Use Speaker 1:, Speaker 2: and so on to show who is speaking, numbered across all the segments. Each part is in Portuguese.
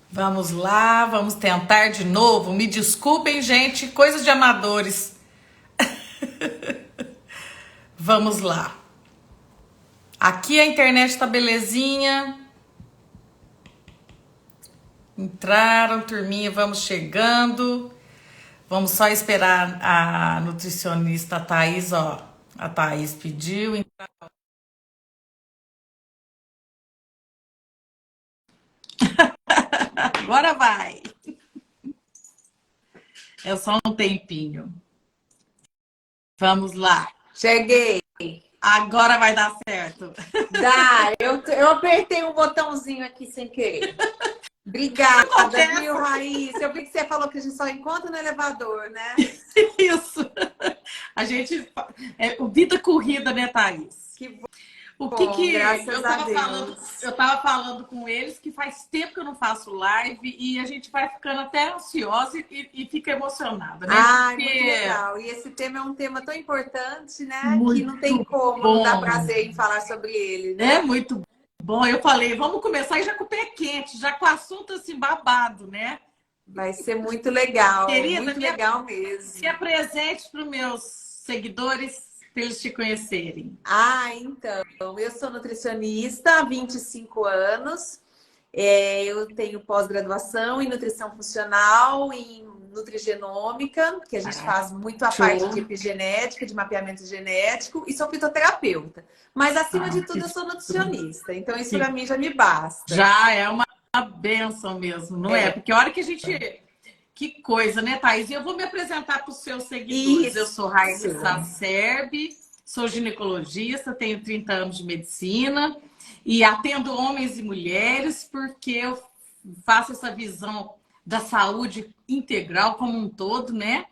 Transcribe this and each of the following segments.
Speaker 1: Vamos lá, vamos tentar de novo. Me desculpem, gente, coisas de amadores. Vamos lá. Aqui a internet tá belezinha. Entraram, turminha, vamos chegando. Vamos só esperar a nutricionista Thaís, ó. A Thaís pediu. Agora vai. É só um tempinho. Vamos lá.
Speaker 2: Cheguei.
Speaker 1: Agora vai dar certo.
Speaker 2: Dá, eu apertei um botãozinho aqui sem querer. Obrigada,
Speaker 1: Acontece.
Speaker 2: viu, Raíssa? Eu vi que você falou que a gente só encontra no elevador, né?
Speaker 1: Isso. A gente. É vida corrida, né, Thaís?
Speaker 2: Que
Speaker 1: O que
Speaker 2: bom,
Speaker 1: que
Speaker 2: graças
Speaker 1: eu
Speaker 2: a
Speaker 1: tava falando?
Speaker 2: Deus.
Speaker 1: Eu tava falando com eles que faz tempo que eu não faço live e a gente vai ficando até ansiosa e fica emocionada, né?
Speaker 2: Ai, muito
Speaker 1: Porque
Speaker 2: legal. E esse tema é um tema tão importante, né? Que não tem
Speaker 1: muito
Speaker 2: como não dar
Speaker 1: bom.
Speaker 2: prazer em falar sobre ele,
Speaker 1: É
Speaker 2: né?
Speaker 1: muito bom. Eu falei, vamos começar já com o pé quente, já com o assunto assim babado, né?
Speaker 2: Vai ser
Speaker 1: Querida,
Speaker 2: muito legal mesmo.
Speaker 1: se apresente para os meus seguidores, para eles te conhecerem.
Speaker 2: Ah, então, eu sou nutricionista há 25 anos. Eu tenho pós-graduação em nutrição funcional, em nutrigenômica, que a gente
Speaker 1: Ah,
Speaker 2: faz muito a parte de
Speaker 1: show.
Speaker 2: epigenética, de mapeamento genético, e sou fitoterapeuta. Mas, acima
Speaker 1: Ah,
Speaker 2: de tudo, eu sou nutricionista. Então, isso para
Speaker 1: que
Speaker 2: mim já me basta.
Speaker 1: já é uma benção mesmo, não é? Porque a hora que a gente. Que coisa, né, Thaís? E eu vou me apresentar para os seus seguidores. Eu
Speaker 2: Isso.
Speaker 1: sou Raíssa Sacerbi, sou ginecologista, tenho 30 anos de medicina e atendo homens e mulheres porque eu faço essa visão da saúde integral como um todo, né?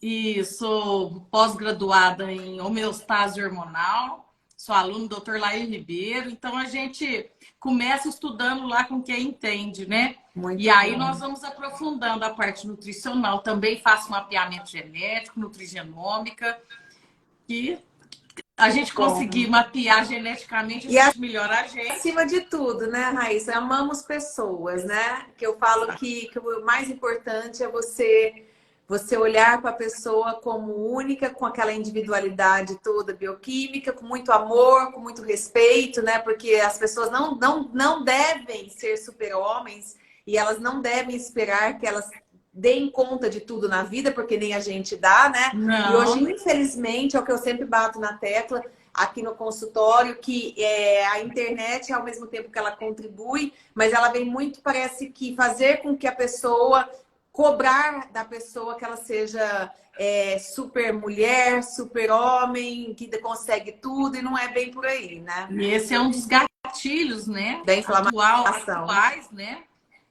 Speaker 1: E sou pós-graduada em homeostase hormonal, sou aluno do Dr. Laí Ribeiro, então a gente começa estudando lá com quem entende, né? E
Speaker 2: Muito
Speaker 1: aí
Speaker 2: bom.
Speaker 1: nós vamos aprofundando a parte nutricional. Também faço mapeamento genético, nutrigenômica, e a gente conseguir
Speaker 2: Bom.
Speaker 1: mapear geneticamente, a
Speaker 2: E
Speaker 1: gente melhora a gente.
Speaker 2: acima de tudo, né, Raíssa? Amamos pessoas, né? Que eu falo que o mais importante é você olhar para a pessoa como única, com aquela individualidade toda bioquímica, com muito amor, com muito respeito, né? Porque as pessoas não devem ser super-homens e elas não devem esperar que elas deem conta de tudo na vida, porque nem a gente dá, né? E hoje,
Speaker 1: Não,
Speaker 2: infelizmente, é o que eu sempre bato na tecla aqui no consultório, que a internet, ao mesmo tempo que ela contribui, mas ela vem muito, parece que, fazer com que a pessoa, cobrar da pessoa que ela seja super mulher, super homem, que consegue tudo, e não é bem por aí, né?
Speaker 1: e esse é um dos gatilhos, né?
Speaker 2: Da inflamação.
Speaker 1: Atuais, né?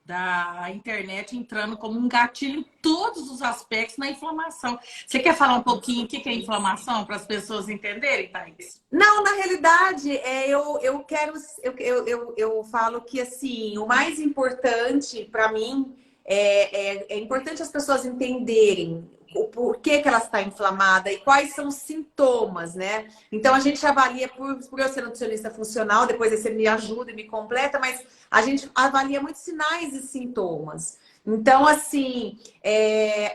Speaker 1: Da internet entrando como um gatilho em todos os aspectos na inflamação. Você quer falar um pouquinho o que é inflamação para as pessoas entenderem, Thaís?
Speaker 2: Não, na realidade, eu quero. Eu falo que assim, o mais importante para mim é importante as pessoas entenderem o porquê que ela está inflamada e quais são os sintomas, né? Então a gente avalia, por eu ser nutricionista funcional, depois aí você me ajuda e me completa, mas a gente avalia muitos sinais e sintomas. Então, assim,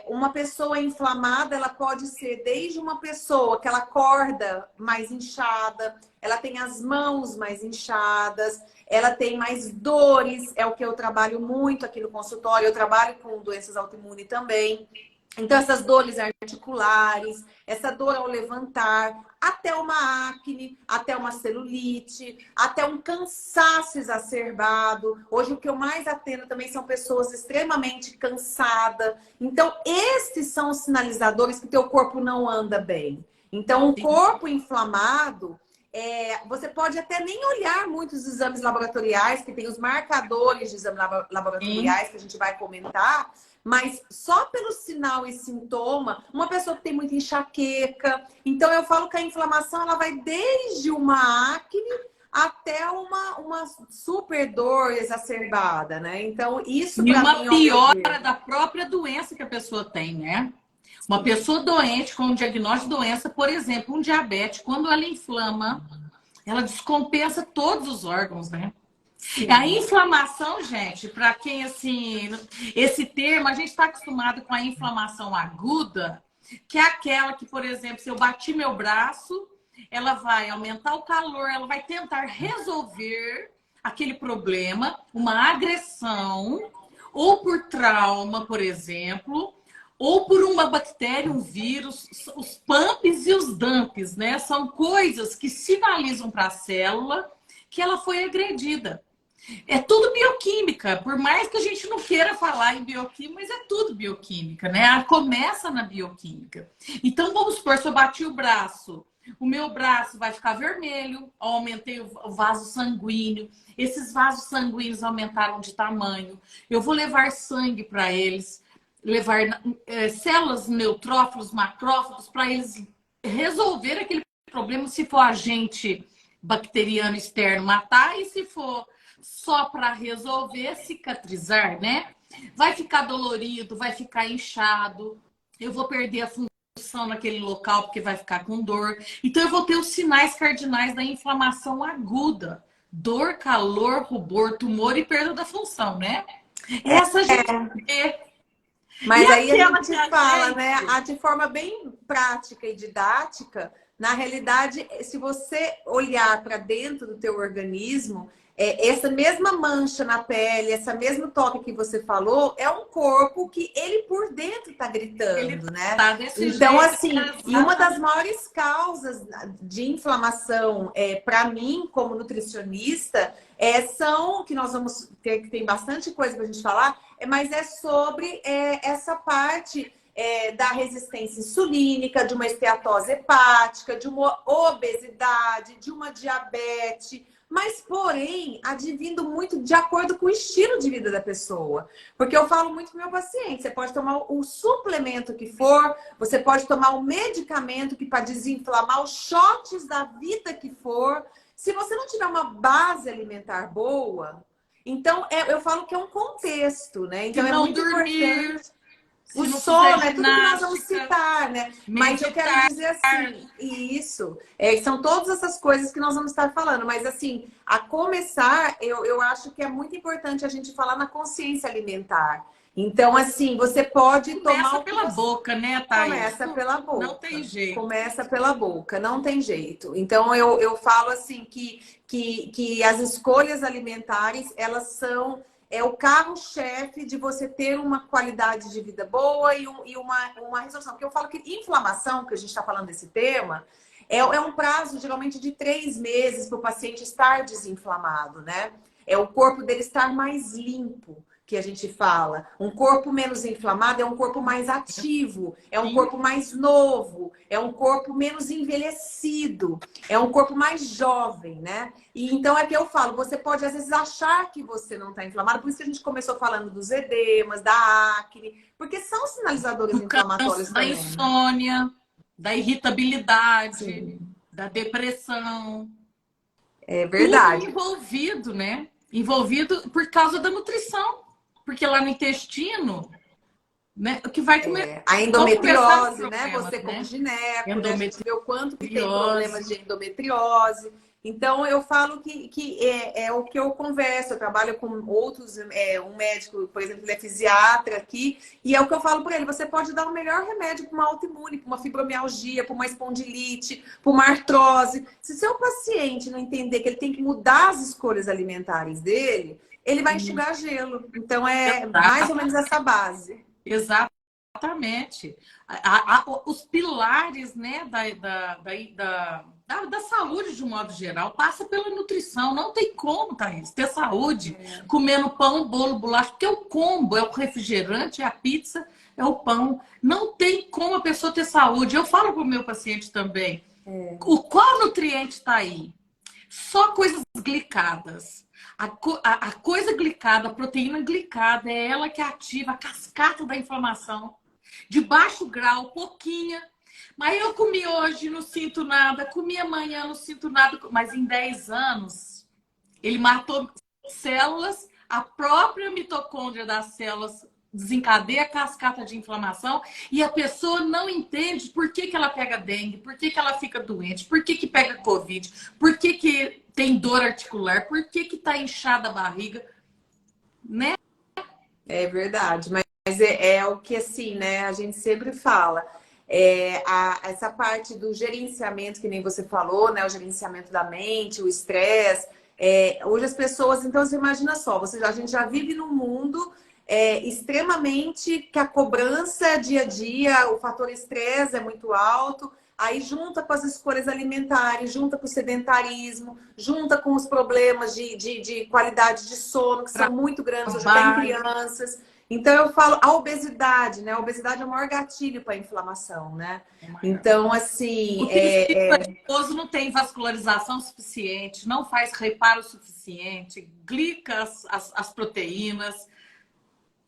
Speaker 2: uma pessoa inflamada, ela pode ser desde uma pessoa que ela acorda mais inchada, ela tem as mãos mais inchadas, ela tem mais dores, é o que eu trabalho muito aqui no consultório, eu trabalho com doenças autoimunes também. Então, essas dores articulares, essa dor ao levantar, até uma acne, até uma celulite, até um cansaço exacerbado. Hoje, o que eu mais atendo também são pessoas extremamente cansadas. Então, esses são os sinalizadores que teu corpo não anda bem. Então, o corpo inflamado, você pode até nem olhar muitos exames laboratoriais, que tem os marcadores de exames
Speaker 1: Sim.
Speaker 2: laboratoriais que a gente vai comentar, mas só pelo sinal e sintoma, uma pessoa que tem muita enxaqueca. Então, eu falo que a inflamação ela vai desde uma acne até uma super dor exacerbada, né? Então, isso
Speaker 1: E
Speaker 2: para
Speaker 1: uma
Speaker 2: mim, ao meu
Speaker 1: piora
Speaker 2: ver.
Speaker 1: da própria doença que a pessoa tem, né? Uma pessoa doente com um diagnóstico de doença, por exemplo, um diabetes, quando ela inflama, ela descompensa todos os órgãos, né? A
Speaker 2: Sim.
Speaker 1: inflamação, gente, para quem assim, esse termo, a gente está acostumado com a inflamação aguda, que é aquela que, por exemplo, se eu bati meu braço, ela vai aumentar o calor, ela vai tentar resolver aquele problema, uma agressão, ou por trauma, por exemplo, ou por uma bactéria, um vírus, os pumps e os dumps, né? São coisas que sinalizam para a célula que ela foi agredida. É tudo bioquímica, por mais que a gente não queira falar em bioquímica, mas é tudo bioquímica, né? Começa na bioquímica. Então, vamos supor, se eu bati o meu braço vai ficar vermelho, aumentei o vaso sanguíneo, esses vasos sanguíneos aumentaram de tamanho, eu vou levar sangue para eles, levar células, neutrófilos, macrófagos, para eles resolver aquele problema, se for agente bacteriano externo, matar, e se for só para resolver, cicatrizar, né? Vai ficar dolorido, vai ficar inchado, eu vou perder a função naquele local porque vai ficar com dor. Então eu vou ter os sinais cardinais da inflamação aguda: dor, calor, rubor, tumor e perda da função, né? Essa a gente vê. E
Speaker 2: Mas aí a
Speaker 1: aquela que
Speaker 2: gente
Speaker 1: a
Speaker 2: fala, né,
Speaker 1: gente...
Speaker 2: de forma bem prática e didática, na realidade, se você olhar para dentro do teu organismo, essa mesma mancha na pele, essa mesmo toque que você falou, é um corpo que ele por dentro está
Speaker 1: Ele
Speaker 2: gritando, né?
Speaker 1: tá desse
Speaker 2: Então,
Speaker 1: jeito,
Speaker 2: assim, e uma das
Speaker 1: exatamente.
Speaker 2: maiores causas de inflamação, para mim, como nutricionista, são, que nós vamos ter, que tem bastante coisa para a gente falar, mas é sobre essa parte da resistência insulínica, de uma esteatose hepática, de uma obesidade, de uma diabetes, mas, porém, advindo muito de acordo com o estilo de vida da pessoa. Porque eu falo muito para o meu paciente, você pode tomar o suplemento que for, você pode tomar o medicamento que para desinflamar, os shots da vida que for. Se você não tiver uma base alimentar boa, então eu falo que é um contexto, né?
Speaker 1: Se
Speaker 2: Então é
Speaker 1: não
Speaker 2: muito
Speaker 1: dormir,
Speaker 2: importante. O
Speaker 1: se não fizer
Speaker 2: sono é tudo que nós vamos
Speaker 1: ginástica,
Speaker 2: citar, né? Mas eu quero
Speaker 1: meditar.
Speaker 2: dizer assim, isso, são todas essas coisas que nós vamos estar falando. Mas assim, a começar, eu acho que é muito importante a gente falar na consciência alimentar. Então, assim, você pode tomar
Speaker 1: Começa
Speaker 2: o que
Speaker 1: pela
Speaker 2: você
Speaker 1: boca, né, Thaís?
Speaker 2: começa pela
Speaker 1: Não tem
Speaker 2: boca.
Speaker 1: jeito.
Speaker 2: Começa pela boca, não tem jeito. Então, eu falo assim que as escolhas alimentares, elas são o carro-chefe de você ter uma qualidade de vida boa e uma resolução. Porque eu falo que inflamação, que a gente está falando desse tema, é um prazo geralmente de 3 meses para o paciente estar desinflamado, né? É o corpo dele estar mais limpo, que a gente fala. Um corpo menos inflamado é um corpo mais ativo, é um
Speaker 1: Sim.
Speaker 2: corpo mais novo, é um corpo menos envelhecido, é um corpo mais jovem, né? E então é que eu falo, você pode às vezes achar que você não está inflamado, por isso que a gente começou falando dos edemas, da acne, porque são sinalizadores
Speaker 1: Do
Speaker 2: inflamatórios
Speaker 1: câncer, da
Speaker 2: também, né?
Speaker 1: insônia, da irritabilidade,
Speaker 2: Sim,
Speaker 1: da depressão.
Speaker 2: é
Speaker 1: Tudo
Speaker 2: verdade.
Speaker 1: envolvido, né? Envolvido por causa da nutrição. Porque lá no intestino, né? O que vai comer.
Speaker 2: A
Speaker 1: Vamos conversar de
Speaker 2: endometriose, né?
Speaker 1: problemas,
Speaker 2: Você como
Speaker 1: né?
Speaker 2: gineco, né? A gente vê o quanto que tem problemas
Speaker 1: Endometriose.
Speaker 2: de endometriose. Então, eu falo que é o que eu converso. Eu trabalho com outros, um médico, por exemplo, ele é fisiatra aqui, e é o que eu falo para ele: você pode dar o melhor remédio para uma autoimune, para uma fibromialgia, para uma espondilite, para uma artrose. Se seu paciente não entender que ele tem que mudar as escolhas alimentares dele, ele vai enxugar gelo. Então, é mais ou menos essa base.
Speaker 1: Exatamente. Os pilares, né, da saúde, de um modo geral, passa pela nutrição. Não tem como, Thaís, ter saúde comendo pão, bolo, bolacha, porque é o combo, é o refrigerante, é a pizza, é o pão. Não tem como a pessoa ter saúde. Eu falo para o meu paciente também, qual nutriente está aí? Só coisas glicadas. A coisa glicada, a proteína glicada, é ela que ativa a cascata da inflamação. De baixo grau, pouquinha. Mas eu comi hoje, não sinto nada. Comi amanhã, não sinto nada. Mas em 10 anos, ele matou células, a própria mitocôndria das células desencadeia a cascata de inflamação e a pessoa não entende por que ela pega dengue, por que ela fica doente, por que pega Covid, por que tem dor articular? Por que que tá inchada a barriga? Né?
Speaker 2: É verdade, mas é o que assim, né? A gente sempre fala. Essa parte do gerenciamento, que nem você falou, né? O gerenciamento da mente, o estresse. Hoje as pessoas, então você imagina só, a gente já vive num mundo extremamente que a cobrança dia a dia, o fator estresse é muito alto. Aí junta com as escolhas alimentares, junta com o sedentarismo, junta com os problemas de qualidade de sono, que são muito grandes hoje até em
Speaker 1: Trabalho.
Speaker 2: crianças. Então eu falo a obesidade, né? A obesidade é o maior gatilho para a inflamação, né? Então, assim,
Speaker 1: O tecido adiposo não tem vascularização suficiente, não faz reparo suficiente, glica as proteínas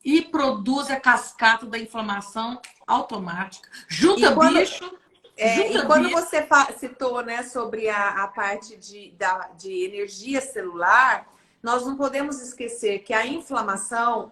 Speaker 1: e produz a cascata da inflamação automática.
Speaker 2: e
Speaker 1: Junta
Speaker 2: quando,
Speaker 1: bicho,
Speaker 2: e
Speaker 1: junta
Speaker 2: quando
Speaker 1: bicho.
Speaker 2: você citou, né, sobre a parte de energia celular, nós não podemos esquecer que a inflamação,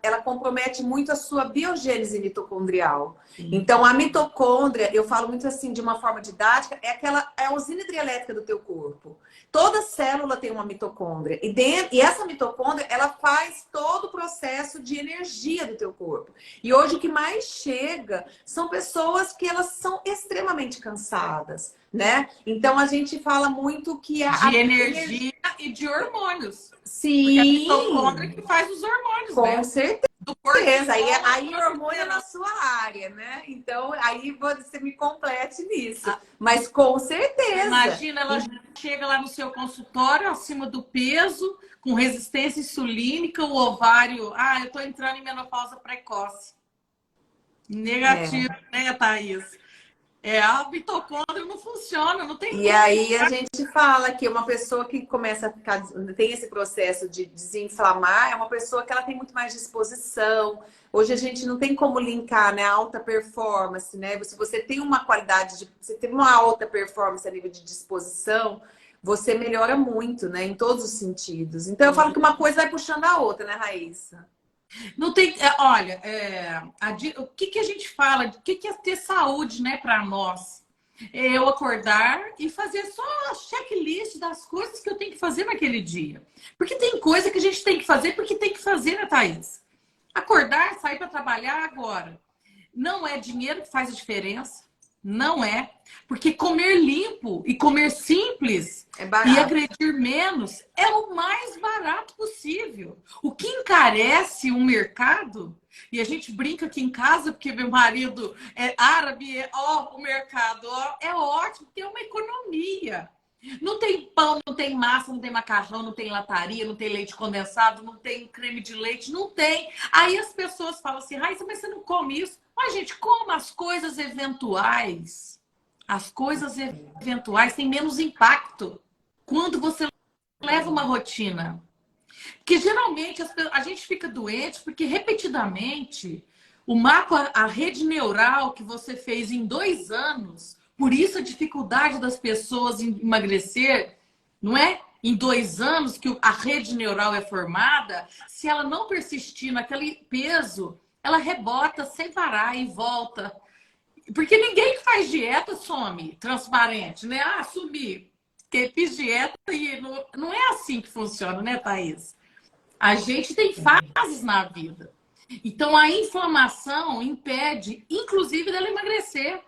Speaker 2: ela compromete muito a sua biogênese mitocondrial. Então, a mitocôndria, eu falo muito assim, de uma forma didática, é a usina hidrelétrica do teu corpo. Toda célula tem uma mitocôndria. E essa mitocôndria, ela faz todo o processo de energia do teu corpo. E hoje o que mais chega são pessoas que elas são extremamente cansadas, né? Então a gente fala muito que
Speaker 1: De energia e de hormônios. Porque é a mitocôndria
Speaker 2: Sim,
Speaker 1: que faz os hormônios,
Speaker 2: com
Speaker 1: né?
Speaker 2: certeza.
Speaker 1: Do cortisol
Speaker 2: Aí
Speaker 1: à
Speaker 2: hormônio é na
Speaker 1: testosterona.
Speaker 2: sua área, né? Então aí você me complete nisso. Mas com certeza.
Speaker 1: Imagina, ela chega lá no seu consultório acima do peso, com resistência insulínica, o ovário. Ah, eu tô entrando em menopausa precoce. Negativo,
Speaker 2: É.
Speaker 1: né, Thaís? A mitocôndria não funciona, não tem
Speaker 2: E
Speaker 1: como.
Speaker 2: aí a gente fala que uma pessoa que começa a ficar, tem esse processo de desinflamar, é uma pessoa que ela tem muito mais disposição. Hoje a gente não tem como linkar, né, a alta performance, né? Se você tem uma qualidade você tem uma alta performance a nível de disposição, você melhora muito, né, em todos os sentidos. Então eu falo que uma coisa vai puxando a outra, né, Raíssa?
Speaker 1: Não tem. Olha, o que que a gente fala? O que que é ter saúde, né, para nós? É eu acordar e fazer só a checklist das coisas que eu tenho que fazer naquele dia. Porque tem coisa que a gente tem que fazer porque tem que fazer, né, Thaís? Acordar, sair para trabalhar agora. Não é dinheiro que faz a diferença. Não é. Porque comer limpo e comer simples
Speaker 2: É
Speaker 1: e
Speaker 2: barato.
Speaker 1: agredir menos é o mais barato possível. O que encarece o mercado, e a gente brinca aqui em casa, porque meu marido é árabe, o mercado é ótimo, porque é uma economia. Não tem pão, não tem massa, não tem macarrão, não tem lataria, não tem leite condensado, não tem creme de leite, não tem. Aí as pessoas falam assim, Raíssa, mas você não come isso? Mas, gente, coma as coisas eventuais. As coisas eventuais têm menos impacto quando você leva uma rotina. Porque geralmente a gente fica doente porque repetidamente o mapa, a rede neural que você fez em 2 anos, por isso a dificuldade das pessoas em emagrecer, não é? Em 2 anos que a rede neural é formada, se ela não persistir naquele peso, ela rebota sem parar e volta. Porque ninguém que faz dieta some transparente, né? Ah, sumi. Porque fiz dieta e não é assim que funciona, né, Thaís? A gente tem fases na vida. Então, a inflamação impede, inclusive, dela emagrecer.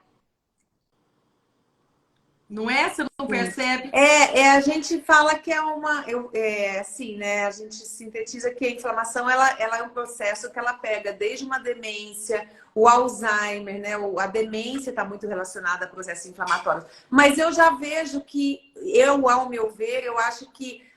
Speaker 1: Não é? Você não
Speaker 2: Sim.
Speaker 1: percebe?
Speaker 2: A gente fala que assim, né? A gente sintetiza que a inflamação ela é um processo que ela pega desde uma demência, o Alzheimer, né? A demência está muito relacionada a processos inflamatórios. Mas eu já vejo que, ao meu ver, eu acho que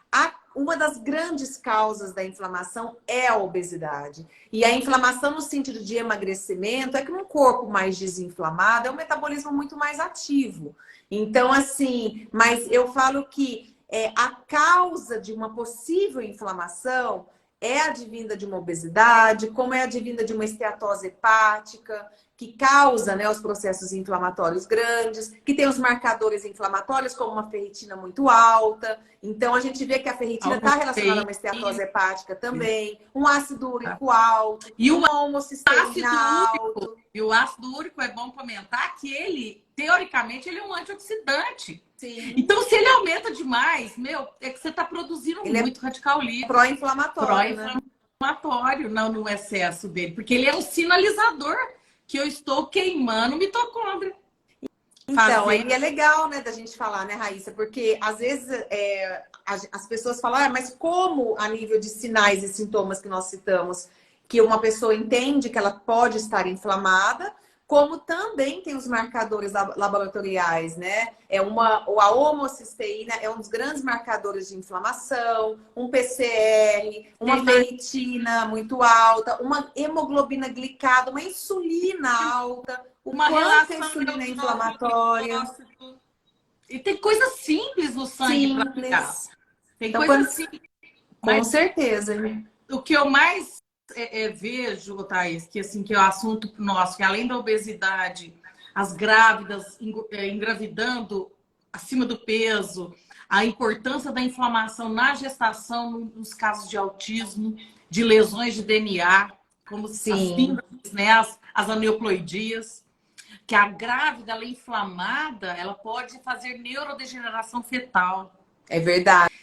Speaker 2: uma das grandes causas da inflamação é a obesidade. E a inflamação no sentido de emagrecimento é que num corpo mais desinflamado é um metabolismo muito mais ativo. Então, assim, mas eu falo que a causa de uma possível inflamação é advinda de uma obesidade, como é advinda de uma esteatose hepática, que causa, né, os processos inflamatórios grandes, que tem os marcadores inflamatórios, como uma ferritina muito alta. Então, a gente vê que a ferritina está relacionada a uma esteatose hepática também, um ácido úrico alto,
Speaker 1: E o
Speaker 2: uma homocisteína alto.
Speaker 1: ácido úrico é bom comentar que ele, teoricamente, ele é um antioxidante.
Speaker 2: Sim.
Speaker 1: Então, se ele aumenta demais, meu, é que você está produzindo
Speaker 2: Ele
Speaker 1: muito radical
Speaker 2: é
Speaker 1: livre,
Speaker 2: pró-inflamatório, né?
Speaker 1: pró-inflamatório no excesso dele, porque ele é um sinalizador que eu estou queimando mitocôndria.
Speaker 2: Então,
Speaker 1: Fazendo.
Speaker 2: aí é legal, né, da gente falar, né, Raíssa? Porque às vezes as pessoas falam, mas como a nível de sinais e sintomas que nós citamos, que uma pessoa entende que ela pode estar inflamada, como também tem os marcadores laboratoriais, né? A homocisteína é um dos grandes marcadores de inflamação, um PCR, uma ferritina muito alta, uma hemoglobina glicada, uma insulina alta. O
Speaker 1: Uma
Speaker 2: quanto a
Speaker 1: relação
Speaker 2: insulina é inflamatória.
Speaker 1: e tem coisas simples no sangue para pegar.
Speaker 2: Simples.
Speaker 1: Tem
Speaker 2: Então,
Speaker 1: coisas simples.
Speaker 2: com
Speaker 1: Mas
Speaker 2: certeza.
Speaker 1: o que eu mais vejo, Thaís, que assim, que é o assunto nosso, que além da obesidade, as grávidas engravidando acima do peso, a importância da inflamação na gestação, nos casos de autismo, de lesões de DNA, como as
Speaker 2: Sim,
Speaker 1: síndromes, né, as aneuploidias, que a grávida, ela é inflamada, ela pode fazer neurodegeneração fetal.
Speaker 2: é verdade,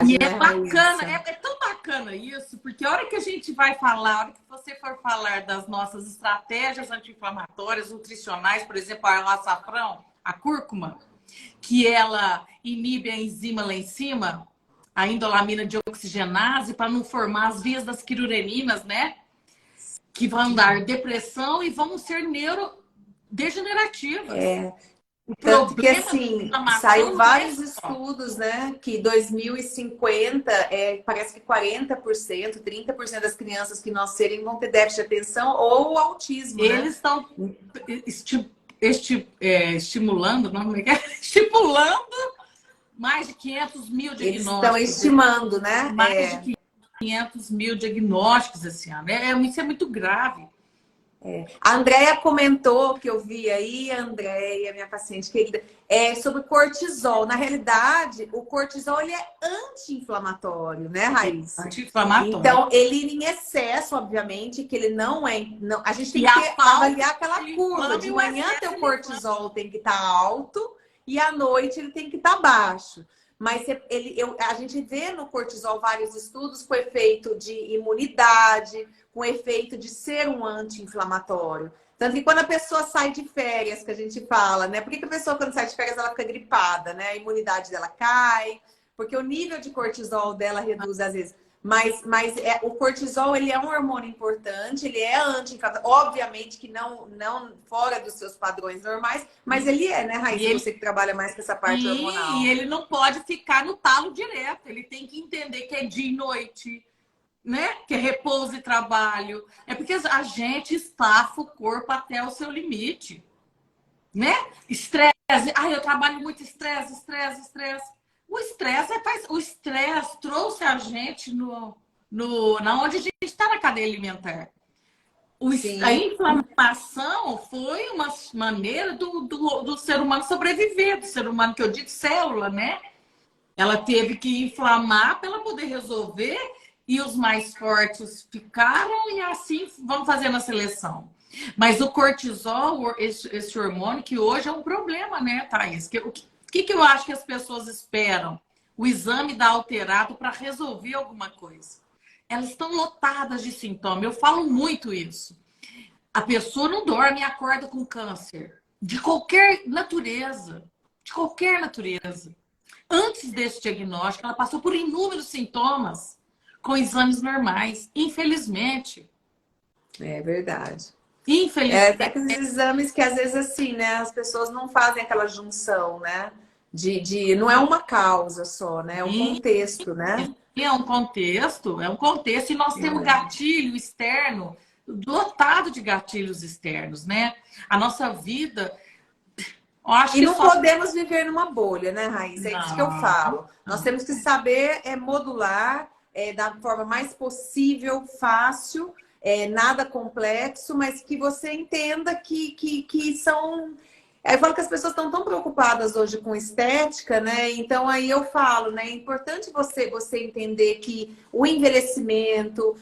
Speaker 1: E é
Speaker 2: né,
Speaker 1: bacana,
Speaker 2: Raíssa?
Speaker 1: é tão bacana isso, porque a hora que a gente vai falar, a hora que você for falar das nossas estratégias anti-inflamatórias, nutricionais, por exemplo, a açafrão, a cúrcuma, que ela inibe a enzima lá em cima, a indolamina de oxigenase, para não formar as vias das quirureninas, né? Que vão dar depressão e vão ser neurodegenerativas. O
Speaker 2: Tanto que,
Speaker 1: problema da
Speaker 2: assim,
Speaker 1: inflamação
Speaker 2: saiu
Speaker 1: não é
Speaker 2: vários
Speaker 1: só.
Speaker 2: estudos, né? Que 2050, parece que 40%, 30% das crianças que nascerem vão ter déficit de atenção ou autismo, né?
Speaker 1: Eles estão estimulando, não, como é que é? Estipulando mais de 500 mil
Speaker 2: Eles estão
Speaker 1: diagnósticos.
Speaker 2: estimando, né?
Speaker 1: Mais de 500 mil diagnósticos esse ano. Isso é muito grave.
Speaker 2: A Andrea comentou que eu vi aí, a Andrea, minha paciente querida, sobre cortisol. Na realidade, o cortisol ele é anti-inflamatório, né, Raíssa?
Speaker 1: Anti-inflamatório.
Speaker 2: Então, ele em excesso, obviamente, que ele não é. Não, a gente tem
Speaker 1: E
Speaker 2: que
Speaker 1: a falta,
Speaker 2: avaliar aquela
Speaker 1: ele
Speaker 2: curva.
Speaker 1: inflama
Speaker 2: De
Speaker 1: e o
Speaker 2: manhã,
Speaker 1: excesso,
Speaker 2: teu
Speaker 1: ele inflama.
Speaker 2: cortisol tem que estar alto e à noite ele tem que estar baixo. Mas a gente vê no cortisol vários estudos com efeito de imunidade, com efeito de ser um anti-inflamatório. Tanto que quando a pessoa sai de férias, que a gente fala, né? Por que a pessoa, quando sai de férias, ela fica gripada, né? A imunidade dela cai, porque o nível de cortisol dela reduz às vezes. Mas o cortisol, ele é um hormônio importante, ele é anti-inflamatório. Obviamente que não fora dos seus padrões normais, mas ele é, né,
Speaker 1: E
Speaker 2: Raíssa?
Speaker 1: ele,
Speaker 2: Você que trabalha mais com essa parte
Speaker 1: e
Speaker 2: hormonal.
Speaker 1: ele não pode ficar no talo direto. Ele tem que entender que é dia e noite, né? Que é repouso e trabalho. É porque a gente estafa o corpo até o seu limite, né? Estresse. Ai, eu trabalho muito estresse, estresse, estresse. O estresse trouxe a gente na onde a gente está na cadeia alimentar. A
Speaker 2: Sim,
Speaker 1: inflamação foi uma maneira do ser humano sobreviver, do ser humano que eu digo célula, né? Ela teve que inflamar para ela poder resolver e os mais fortes ficaram e assim vamos fazendo a seleção. Mas o cortisol, esse hormônio, que hoje é um problema, né, Thaís? O que eu acho que as pessoas esperam? O exame dá alterado para resolver alguma coisa. Elas estão lotadas de sintomas. Eu falo muito isso. A pessoa não dorme e acorda com câncer. De qualquer natureza. De qualquer natureza. Antes desse diagnóstico, ela passou por inúmeros sintomas com exames normais. Infelizmente.
Speaker 2: é verdade.
Speaker 1: Infelizmente.
Speaker 2: Aqueles exames que às vezes assim, né? As pessoas não fazem aquela junção, né? Não é uma causa só, né? É um contexto, né?
Speaker 1: É um contexto, e nós temos gatilho externo, lotado de gatilhos externos, né? A nossa vida, eu acho
Speaker 2: E
Speaker 1: que
Speaker 2: não
Speaker 1: só.
Speaker 2: podemos viver numa bolha, né, Raíssa? É isso que eu
Speaker 1: Não,
Speaker 2: falo. Nós
Speaker 1: não.
Speaker 2: temos que saber modular da forma mais possível, fácil, nada complexo, mas que você entenda que são. Eu falo que as pessoas estão tão preocupadas hoje com estética, né? Então aí eu falo, né? É importante você entender que o envelhecimento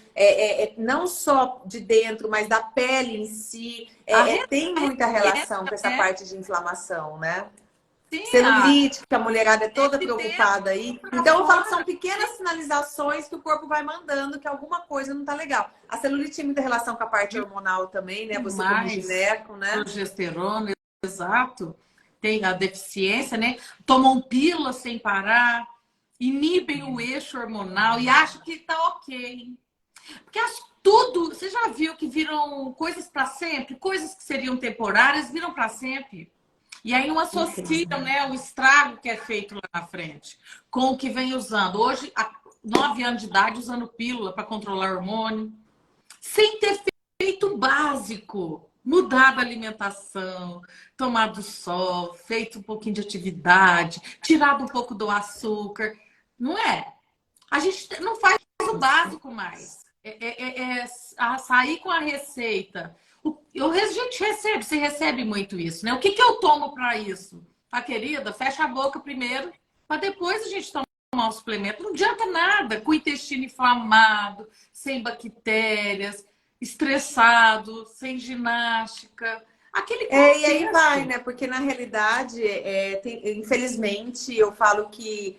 Speaker 2: não só de dentro, mas da pele em si,
Speaker 1: A
Speaker 2: tem muita
Speaker 1: receita,
Speaker 2: relação com essa
Speaker 1: né?
Speaker 2: parte de inflamação, né?
Speaker 1: Sim,
Speaker 2: Celulite, que a mulherada é toda
Speaker 1: esse
Speaker 2: preocupada aí.
Speaker 1: tempo pra
Speaker 2: Então, eu falo que
Speaker 1: fora.
Speaker 2: são pequenas sinalizações que o corpo vai mandando que alguma coisa não tá legal. A celulite tem muita relação com a parte hormonal também, né? Você como
Speaker 1: Mais
Speaker 2: gineco, né?
Speaker 1: progesterona, exato. Tem a deficiência, né? Tomam pílula sem parar, inibem o eixo hormonal e acham que tá ok. Porque acho que tudo, você já viu que viram coisas para sempre, coisas que seriam temporárias viram para sempre. E aí não associam,
Speaker 2: Incrível.
Speaker 1: né, o estrago que é feito lá na frente com o que vem usando. Hoje, há 9 anos de idade, usando pílula para controlar hormônio, sem ter feito o básico. Mudado a alimentação, tomado sol, feito um pouquinho de atividade, tirado um pouco do açúcar. Não é? A gente não faz o básico mais. Sair com a receita. A gente recebe, você recebe muito isso, né? O que eu tomo para isso? Tá, querida? Fecha a boca primeiro, para depois a gente tomar o suplemento. Não adianta nada com o intestino inflamado, sem bactérias, estressado, sem ginástica. Aquele
Speaker 2: E aí vai,
Speaker 1: contexto.
Speaker 2: né? Porque na realidade, infelizmente, eu falo que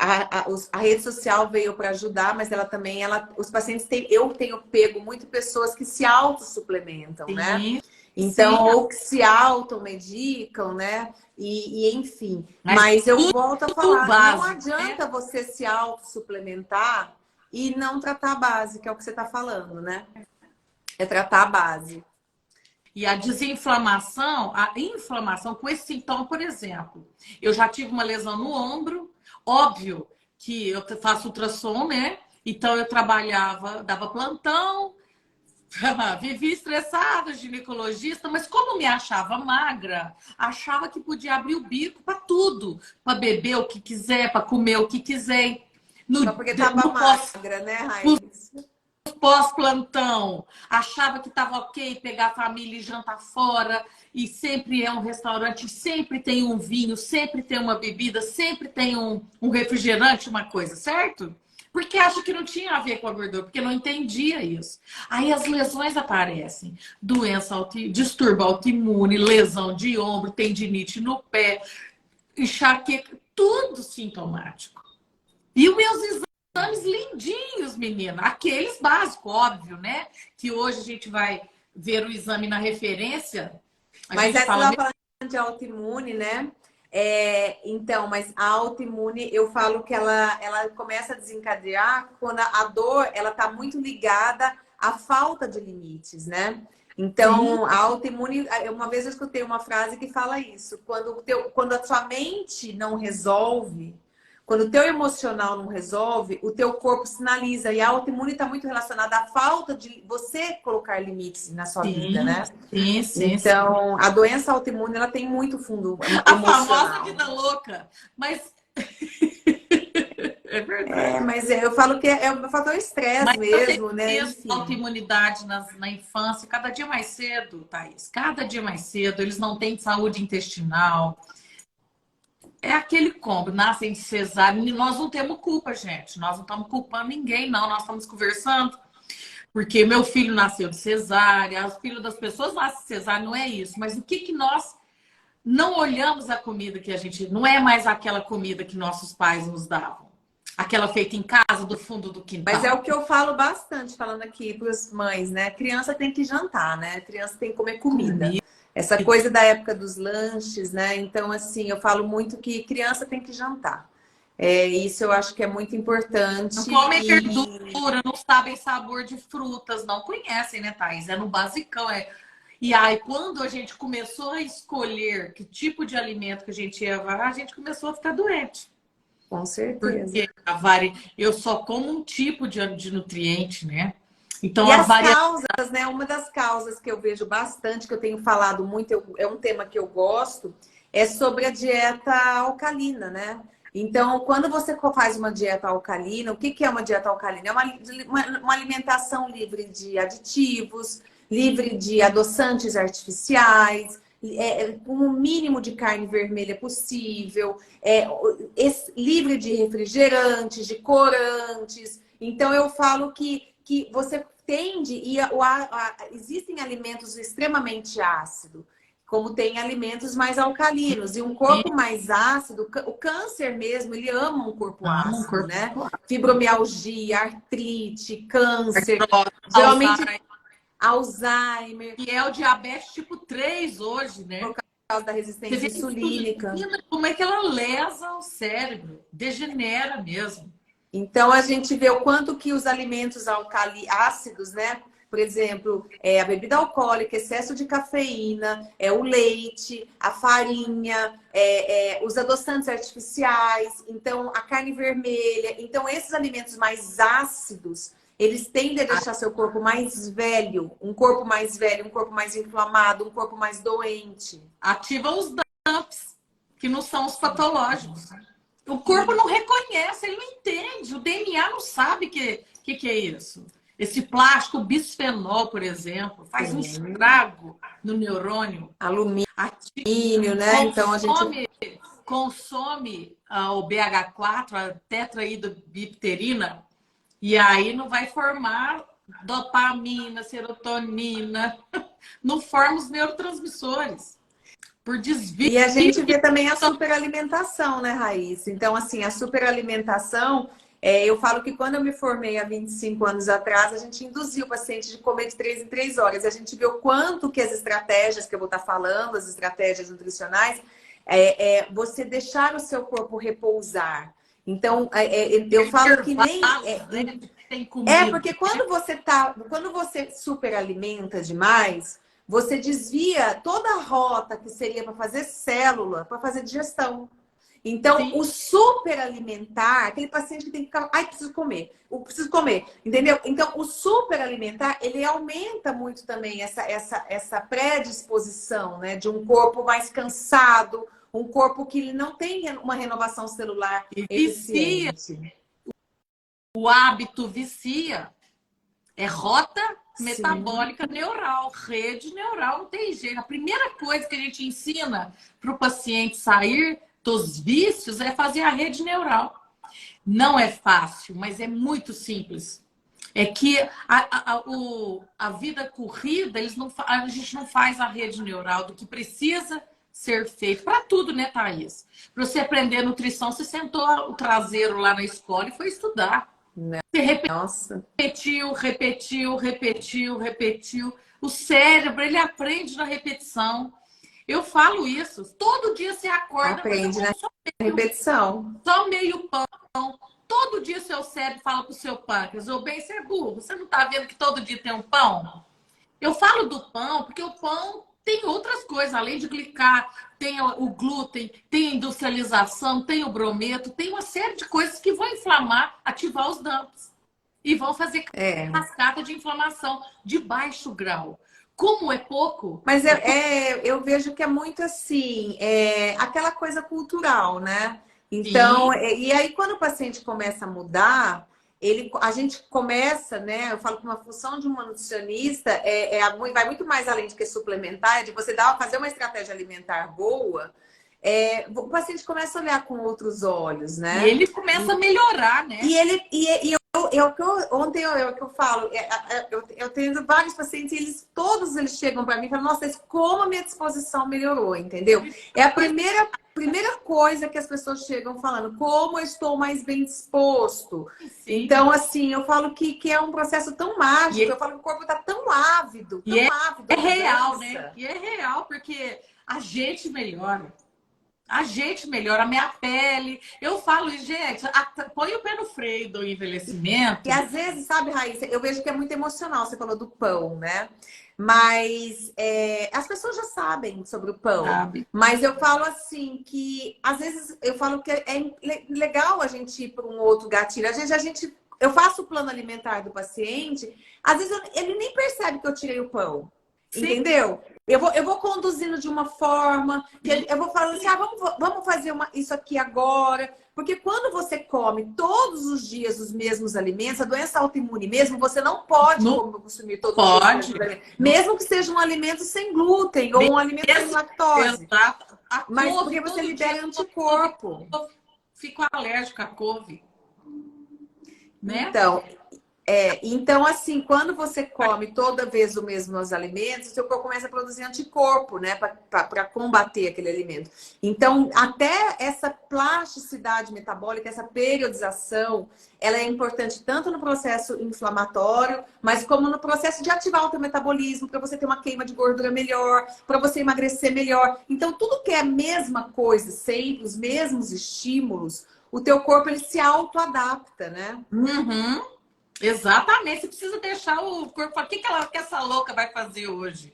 Speaker 2: a rede social veio para ajudar, mas ela também, os pacientes têm, eu tenho pego muito pessoas que se autossuplementam, né?
Speaker 1: Sim, sim.
Speaker 2: Então, ou que se automedicam, né? Enfim.
Speaker 1: Mas
Speaker 2: Mas eu volto a
Speaker 1: tudo
Speaker 2: falar, não
Speaker 1: básico, né?
Speaker 2: adianta você se autossuplementar e não tratar a base, que é o que você está falando, né? É tratar a base.
Speaker 1: E a desinflamação, a inflamação com esse sintoma, por exemplo, eu já tive uma lesão no ombro, óbvio que eu faço ultrassom, né? Então eu trabalhava, dava plantão, vivia estressada, ginecologista, mas como me achava magra, achava que podia abrir o bico para tudo, para beber o que quiser, para comer o que quiser. No,
Speaker 2: Só porque tava
Speaker 1: no pós,
Speaker 2: magra, né, Raiz?
Speaker 1: pós-plantão, achava que estava ok pegar a família e jantar fora, e sempre é um restaurante, sempre tem um vinho, sempre tem uma bebida, sempre tem um refrigerante, uma coisa, certo? Porque acha que não tinha a ver com a gordura, porque não entendia isso. Aí as lesões aparecem, doença, distúrbio autoimune, lesão de ombro, tendinite no pé, enxaqueca, tudo sintomático. E os meus exames lindinhos, menina. Aqueles básicos, óbvio, né? Que hoje a gente vai ver o exame na referência. A
Speaker 2: Mas
Speaker 1: gente
Speaker 2: essa
Speaker 1: fala,
Speaker 2: estava falando de autoimune, né? Então, mas a autoimune, eu falo que ela começa a desencadear quando a dor ela está muito ligada à falta de limites, né?
Speaker 1: sim,
Speaker 2: Então, a autoimune, uma vez eu escutei uma frase que fala isso: quando a sua mente não resolve, quando o teu emocional não resolve, o teu corpo sinaliza. E a autoimune está muito relacionada à falta de você colocar limites na sua vida,
Speaker 1: sim,
Speaker 2: né?
Speaker 1: sim, sim, sim.
Speaker 2: Então, a doença autoimune ela tem muito fundo
Speaker 1: A famosa
Speaker 2: emocional.
Speaker 1: vida louca. Mas é verdade.
Speaker 2: Mas eu falo que é um fator
Speaker 1: Mas
Speaker 2: estresse
Speaker 1: eu tenho
Speaker 2: mesmo, né?
Speaker 1: visto
Speaker 2: Enfim.
Speaker 1: autoimunidade na infância, cada dia mais cedo, Thaís. Cada dia mais cedo, eles não têm saúde intestinal. É aquele combo, nascem de cesárea. Nós não temos culpa, gente. Nós não estamos culpando ninguém, não. Nós estamos conversando. Porque meu filho nasceu de cesárea, os filhos das pessoas nascem de cesárea, não é isso. Mas o que nós não olhamos a comida que a gente. Não é mais aquela comida que nossos pais nos davam. Aquela feita em casa, do fundo do
Speaker 2: Mas é o
Speaker 1: quintal.
Speaker 2: que eu falo bastante, falando aqui para as mães, né? Criança tem que jantar, né? Criança tem que comer comida.
Speaker 1: Comida.
Speaker 2: Essa coisa da época dos lanches, né? Então, assim, eu falo muito que criança tem que jantar. Isso eu acho que é muito
Speaker 1: Não
Speaker 2: importante
Speaker 1: comem
Speaker 2: e
Speaker 1: verdura, não sabem sabor de frutas, não conhecem, né, Thaís? É no basicão. E aí, quando a gente começou a escolher que tipo de alimento que a gente ia levar, a gente começou a ficar doente.
Speaker 2: com certeza.
Speaker 1: Porque eu só como um tipo de nutriente, né? Então,
Speaker 2: E
Speaker 1: as
Speaker 2: as
Speaker 1: variações.
Speaker 2: causas, né? Uma das causas que eu vejo bastante, que eu tenho falado muito, é um tema que eu gosto, é sobre a dieta alcalina, né? Então, quando você faz uma dieta alcalina, o que que é uma dieta alcalina? É uma alimentação livre de aditivos, livre de adoçantes artificiais, com o mínimo de carne vermelha possível, livre de refrigerantes, de corantes. Então, eu falo que você tende, existem alimentos extremamente ácidos. como tem alimentos mais alcalinos. E um corpo mais ácido, o câncer mesmo, ele ama um corpo
Speaker 1: Amo um
Speaker 2: ácido,
Speaker 1: corpo
Speaker 2: né?
Speaker 1: ácido.
Speaker 2: Fibromialgia, artrite, câncer,
Speaker 1: Artrose,
Speaker 2: geralmente Alzheimer,
Speaker 1: que é o diabetes tipo 3 hoje, né?
Speaker 2: por causa da
Speaker 1: Você
Speaker 2: resistência
Speaker 1: vê a
Speaker 2: insulínica.
Speaker 1: insulina, como é que ela lesa o cérebro, degenera mesmo.
Speaker 2: Então, a gente vê o quanto que os alimentos ácidos, né? Por exemplo, a bebida alcoólica, excesso de cafeína, o leite, a farinha, os adoçantes artificiais, então a carne vermelha. Então, esses alimentos mais ácidos, eles tendem a deixar seu corpo mais velho, um corpo mais velho, um corpo mais inflamado, um corpo mais doente.
Speaker 1: Ativa os dumps, que não são os patológicos. O corpo não reconhece, ele não entende. O DNA não sabe o que é isso. Esse plástico bisfenol, por exemplo, faz um estrago no neurônio.
Speaker 2: Alumínio, né? Então a gente
Speaker 1: Consome o BH4, a tetraidrobipterina, e aí não vai formar dopamina, serotonina, não forma os neurotransmissores. Por desvio.
Speaker 2: E a gente vê também a superalimentação, né, Raíssa? Então, assim, a superalimentação, eu falo que quando eu me formei há 25 anos atrás, a gente induziu o paciente de comer de 3 em 3 horas. A gente vê o quanto que as estratégias que eu vou estar falando, as estratégias nutricionais, você deixar o seu corpo repousar. Então, eu falo que nem... porque quando você superalimenta demais, você desvia toda a rota que seria para fazer célula, para fazer digestão. Então,
Speaker 1: Sim.
Speaker 2: O superalimentar, aquele paciente que tem que ficar, ai, preciso comer, entendeu? Então, o superalimentar, ele aumenta muito também essa predisposição, né, de um corpo mais cansado, um corpo que ele não tem uma renovação celular eficiente.
Speaker 1: O hábito vicia. É rota metabólica
Speaker 2: Sim.
Speaker 1: neural, rede neural, não tem jeito. A primeira coisa que a gente ensina para o paciente sair dos vícios é fazer a rede neural. Não é fácil, mas é muito simples. É que a vida corrida, a gente não faz a rede neural do que precisa ser feito. Para tudo, né, Thaís? Para você aprender nutrição, você sentou o traseiro lá na escola e foi estudar. Você repetiu. O cérebro, ele aprende na repetição. Eu falo isso. Todo dia você acorda,
Speaker 2: aprende na repetição.
Speaker 1: Só meio pão. Todo dia seu cérebro fala pro seu pâncreas: ô, bem, você é burro. Você não tá vendo que todo dia tem um pão? Eu falo do pão porque o pão tem outras coisas, além de glicar, tem o glúten, tem a industrialização, tem o brometo, tem uma série de coisas que vão inflamar, ativar os dumps. E vão fazer cascata de inflamação de baixo grau. Como é pouco...
Speaker 2: Mas eu vejo que é muito assim, aquela coisa cultural, né? Então, e aí quando o paciente começa a mudar, a gente começa, né? Eu falo que uma função de uma nutricionista vai muito mais além de que suplementar, é de você fazer uma estratégia alimentar boa. O paciente começa a olhar com outros olhos, né?
Speaker 1: E ele começa a melhorar, né?
Speaker 2: Ontem eu falo, eu tenho vários pacientes e todos eles chegam para mim e falam: nossa, como a minha disposição melhorou, entendeu? É a primeira coisa que as pessoas chegam falando: como eu estou mais bem disposto. Sim. Então, assim, eu falo que é um processo tão mágico, eu falo que o corpo está tão ávido, ávido.
Speaker 1: É real, né? E é real, porque a gente melhora. A gente melhora a minha pele. Eu falo, gente, põe o pé no freio do envelhecimento.
Speaker 2: E às vezes, sabe, Raíssa, eu vejo que é muito emocional. Você falou do pão, né? Mas as pessoas já sabem sobre o pão.
Speaker 1: Sabe.
Speaker 2: Mas eu falo assim que, às vezes, eu falo que é legal a gente ir para um outro gatilho. Às vezes eu faço o plano alimentar do paciente, às vezes ele nem percebe que eu tirei o pão. Sim. Entendeu? Eu vou conduzindo de uma forma, que eu vou falando assim: vamos fazer isso aqui agora. Porque quando você come todos os dias os mesmos alimentos, a doença autoimune mesmo, você não pode consumir todos os dias os alimentos. Mesmo que seja um alimento sem glúten ou um alimento sem lactose.
Speaker 1: Exato.
Speaker 2: Mas porque você libera anticorpo.
Speaker 1: Fico alérgica à couve. Né?
Speaker 2: Então, Então, assim, quando você come toda vez os mesmos alimentos, o seu corpo começa a produzir anticorpo, né? Para combater aquele alimento. Então, até essa plasticidade metabólica, essa periodização, ela é importante tanto no processo inflamatório, mas como no processo de ativar o teu metabolismo, para você ter uma queima de gordura melhor, para você emagrecer melhor. Então, tudo que é a mesma coisa, sempre os mesmos estímulos, o teu corpo ele se autoadapta, né?
Speaker 1: Uhum. Exatamente. Você precisa deixar o corpo falar, o que que essa louca vai fazer hoje?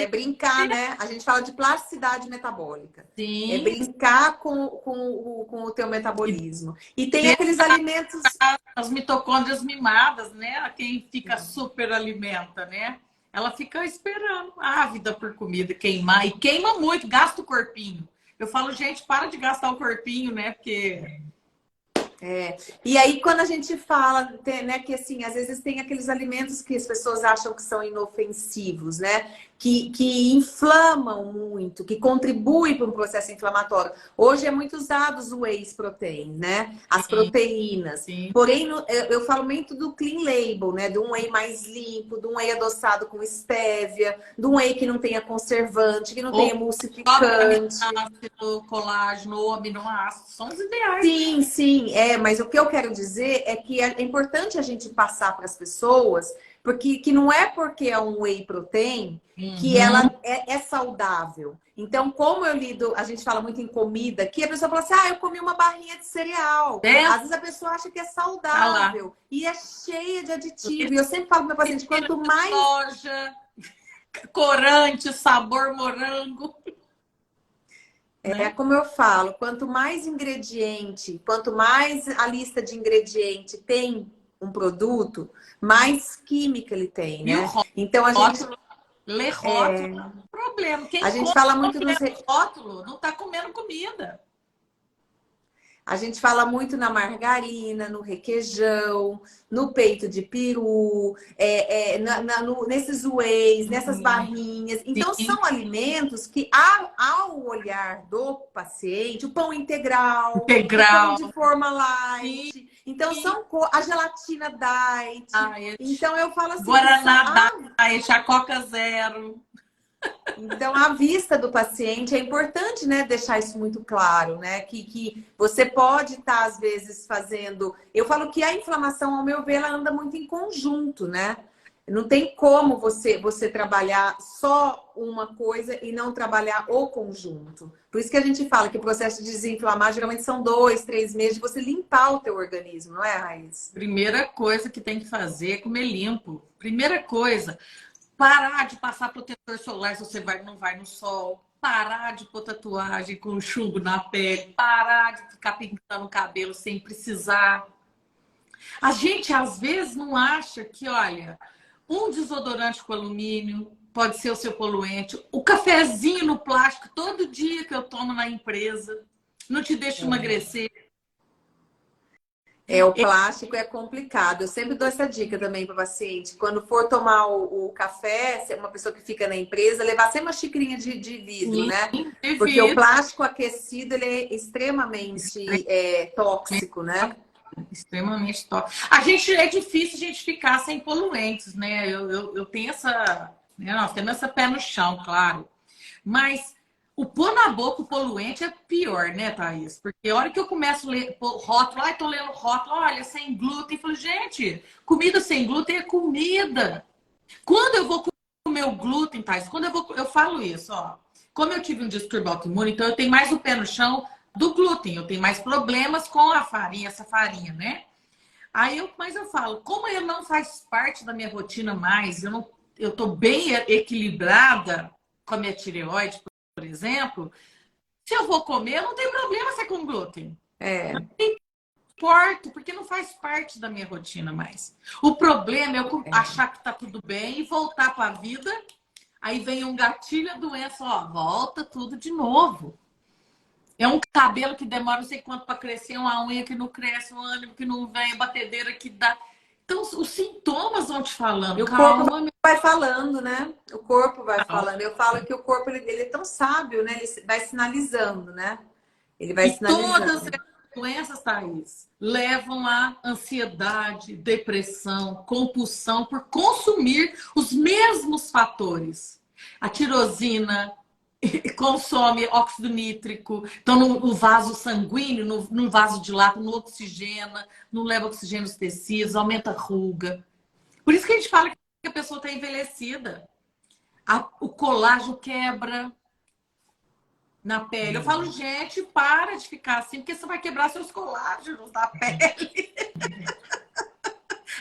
Speaker 2: Brincar, né? A gente fala de plasticidade metabólica. É
Speaker 1: Sim.
Speaker 2: brincar com o teu
Speaker 1: E
Speaker 2: metabolismo. E tem aqueles alimentos.
Speaker 1: as mitocôndrias mimadas, né? Quem fica super alimenta, né? Ela fica esperando, ávida por comida, queimar. E queima muito, gasta o corpinho. Eu falo, gente, para de gastar o corpinho, né? Porque
Speaker 2: E aí, quando a gente fala, né, que assim, às vezes tem aqueles alimentos que as pessoas acham que são inofensivos, né? Que inflamam muito, que contribuem para um processo inflamatório. Hoje é muito usado os whey protein, né? As
Speaker 1: sim,
Speaker 2: proteínas.
Speaker 1: sim.
Speaker 2: Porém, eu falo muito do clean label, né? Do whey mais limpo, do whey adoçado com stevia, do whey que não tenha conservante, que não tenha
Speaker 1: Ou próprio
Speaker 2: emulsificante.
Speaker 1: aminoácido, colágeno ou aminoácido, são os ideais, né?
Speaker 2: Sim, sim, mas o que eu quero dizer é que é importante a gente passar para as pessoas, porque que não é porque é um whey protein que ela
Speaker 1: Uhum.
Speaker 2: é saudável. Então, como eu lido, a gente fala muito em comida, aqui a pessoa fala assim: ah, eu comi uma barrinha de cereal.
Speaker 1: Pensa
Speaker 2: Às vezes a pessoa acha que é
Speaker 1: lá.
Speaker 2: saudável e é cheia de aditivo. E eu sempre falo para meu paciente: quanto mais
Speaker 1: Soja, corante, sabor morango, né?
Speaker 2: como eu falo, quanto mais ingrediente, quanto mais a lista de ingrediente tem um produto, mais química ele tem,
Speaker 1: E o
Speaker 2: né? Então
Speaker 1: rótulo, ler rótulo é um problema.
Speaker 2: a
Speaker 1: Quem
Speaker 2: gente
Speaker 1: come
Speaker 2: fala
Speaker 1: não
Speaker 2: muito
Speaker 1: lê rótulo não está comendo comida.
Speaker 2: a gente fala muito na margarina, no requeijão, no peito de peru, nesses wheys, nessas barrinhas. Então,
Speaker 1: Sim,
Speaker 2: são alimentos que, ao olhar do paciente, o pão integral, o pão
Speaker 1: integral,
Speaker 2: de forma
Speaker 1: sim,
Speaker 2: light. Então, a gelatina diet.
Speaker 1: diet,
Speaker 2: Então, eu falo assim que são
Speaker 1: Guaraná diet, a Coca Zero.
Speaker 2: então, à vista do paciente, é importante, né, deixar isso muito claro, né? Que você pode estar, às vezes, fazendo. Eu falo que a inflamação, ao meu ver, ela anda muito em conjunto, né? Não tem como você trabalhar só uma coisa e não trabalhar o conjunto. Por isso que a gente fala que o processo de desinflamar geralmente são 2, 3 meses de você limpar o teu organismo, não é, Raiz?
Speaker 1: Primeira coisa que tem que fazer é comer limpo. Primeira coisa, parar de passar protetor solar se você não vai no sol. Parar de pôr tatuagem com chumbo na pele. Parar de ficar pintando o cabelo sem precisar. A gente, às vezes, não acha que, olha, um desodorante com alumínio pode ser o seu poluente. O cafezinho no plástico, todo dia que eu tomo na empresa, não te deixa emagrecer.
Speaker 2: O plástico é complicado. Eu sempre dou essa dica também para o paciente. Quando for tomar o café, se é uma pessoa que fica na empresa, levar sempre uma xicrinha de vidro,
Speaker 1: Sim,
Speaker 2: né? Porque o
Speaker 1: devido.
Speaker 2: plástico aquecido ele é extremamente tóxico, né?
Speaker 1: Extremamente top. A gente é difícil a gente ficar sem poluentes, né? Eu tenho essa. Né? Nós temos essa pé no chão, claro. Mas o pôr na boca o poluente é pior, né, Thaís? Porque a hora que eu começo a ler rótulo, ai, tô lendo rótulo, olha, sem glúten, eu falo, gente, comida sem glúten é comida. Quando eu vou comer o glúten, Thaís, eu falo isso, ó. Como eu tive um distúrbio autoimune, então eu tenho mais o pé no chão do glúten, eu tenho mais problemas com a farinha, essa farinha, né? Mas eu falo, como ele não faz parte da minha rotina mais, eu tô bem equilibrada com a minha tireoide, por exemplo, se eu vou comer, não tem problema ser com glúten.
Speaker 2: É,
Speaker 1: Importo, porque não faz parte da minha rotina mais. O problema é eu achar que tá tudo bem e voltar para a vida. Aí vem um gatilho, a doença, ó, volta tudo de novo. É um cabelo que demora não sei quanto para crescer, uma unha que não cresce, um ânimo que não vem, a batedeira que dá. Então, os sintomas vão te falando.
Speaker 2: e o corpo
Speaker 1: Calma, meu
Speaker 2: vai falando, né? O corpo vai
Speaker 1: calma.
Speaker 2: falando. Eu falo que o corpo ele é tão sábio, né? Ele vai sinalizando, né? Ele vai
Speaker 1: E todas
Speaker 2: sinalizando.
Speaker 1: doenças, Thaís, levam a ansiedade, depressão, compulsão por consumir os mesmos fatores. A tirosina consome óxido nítrico, então no vaso sanguíneo, no vaso de lata, não oxigena, não leva oxigênio aos tecidos, aumenta a ruga. Por isso que a gente fala que a pessoa está envelhecida. O colágeno quebra na pele. Eu falo, gente, para de ficar assim, porque você vai quebrar seus colágenos da pele.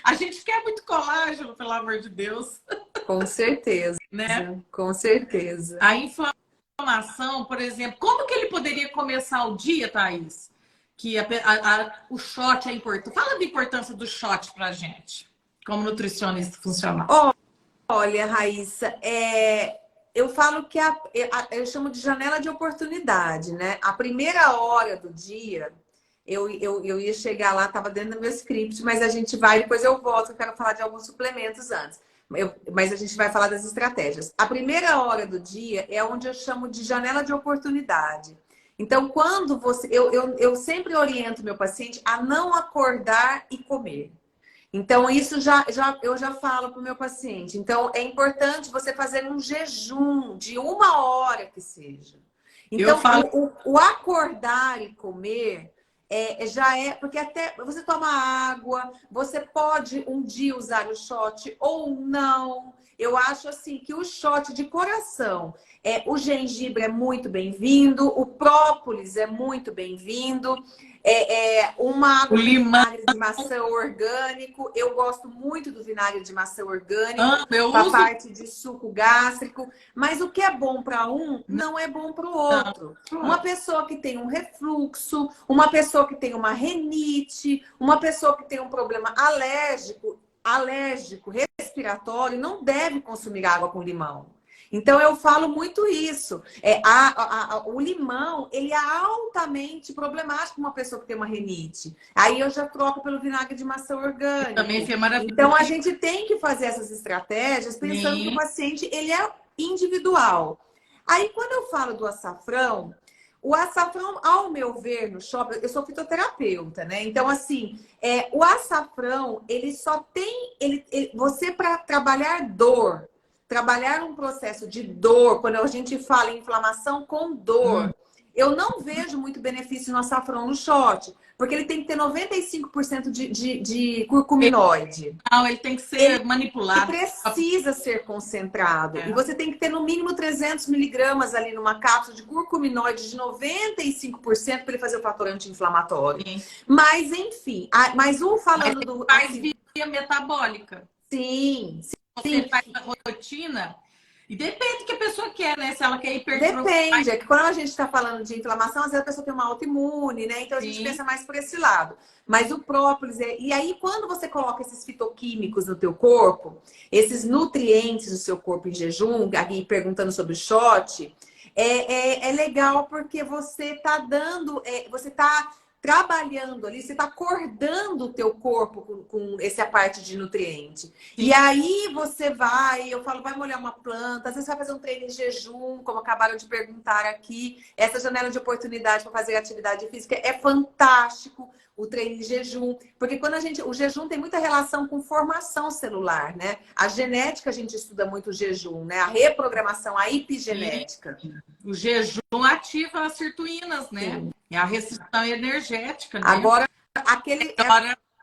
Speaker 1: A gente quer muito colágeno, pelo amor de Deus.
Speaker 2: Com certeza,
Speaker 1: né?
Speaker 2: Com certeza.
Speaker 1: A inflamação, por exemplo, como que ele poderia começar o dia, Thaís? Que o shot é importante. Fala da importância do shot pra gente, como nutricionista funcional.
Speaker 2: Olha, Raíssa, eu falo que eu chamo de janela de oportunidade, né? A primeira hora do dia, eu ia chegar lá, estava dentro do meu script, mas a gente vai, depois eu volto, eu quero falar de alguns suplementos antes. Mas a gente vai falar das estratégias. A primeira hora do dia é onde eu chamo de janela de oportunidade. Então, quando você... Eu sempre oriento meu paciente a não acordar e comer. Então, isso eu já falo para o meu paciente. Então, é importante você fazer um jejum de 1 hora que seja. Então, o acordar e comer já é... Porque até você toma água, você pode um dia usar o shot ou não. Eu acho assim que o shot de coração, o gengibre é muito bem-vindo, o própolis é muito bem-vindo. Uma água de vinagre de maçã orgânico. Eu gosto muito do vinagre de maçã orgânico para a parte de suco gástrico. Mas o que é bom para um não é bom para o outro. Uma pessoa que tem um refluxo, uma pessoa que tem uma rinite, uma pessoa que tem um problema alérgico, respiratório, não deve consumir água com limão. Então, eu falo muito isso. O limão, ele é altamente problemático para uma pessoa que tem uma rinite. Aí eu já troco pelo vinagre de maçã orgânico.
Speaker 1: Também é maravilhoso.
Speaker 2: Então, a gente tem que fazer essas estratégias pensando que o paciente, ele é individual. Aí, quando eu falo do açafrão, o açafrão, ao meu ver, no shopping, eu sou fitoterapeuta, né? Então, assim, o açafrão, ele só tem... você, para trabalhar dor, trabalhar um processo de dor, quando a gente fala em inflamação com dor, eu não vejo muito benefício no açafrão no shot, porque ele tem que ter 95% de curcuminoide.
Speaker 1: Não, ele tem que ser manipulado.
Speaker 2: Ele precisa ser concentrado. E você tem que ter no mínimo 300 miligramas ali numa cápsula de curcuminoide de 95% para ele fazer o fator anti-inflamatório. Mas, enfim, mas falando do...
Speaker 1: Faz via metabólica.
Speaker 2: Sim.
Speaker 1: Você faz a rotina e depende do que a pessoa quer, né? Se ela quer hipertrofia.
Speaker 2: Depende. É que quando a gente está falando de inflamação, às vezes a pessoa tem uma autoimune, né? Então a gente pensa mais por esse lado. Mas o própolis... E aí, quando você coloca esses fitoquímicos no teu corpo, esses nutrientes no seu corpo em jejum, aqui perguntando sobre o shot, é legal porque você está dando... você está trabalhando ali, você está acordando o teu corpo com essa parte de nutriente. Sim. E aí você vai molhar uma planta, às vezes vai fazer um treino em jejum, como acabaram de perguntar aqui. Essa janela de oportunidade para fazer atividade física é fantástico, o treino em jejum. Porque quando o jejum tem muita relação com formação celular, né? A genética, a gente estuda muito o jejum, né? A reprogramação, a epigenética.
Speaker 1: Sim. O jejum ativa as sirtuínas, né? Sim. É a restrição energética, né?
Speaker 2: Agora,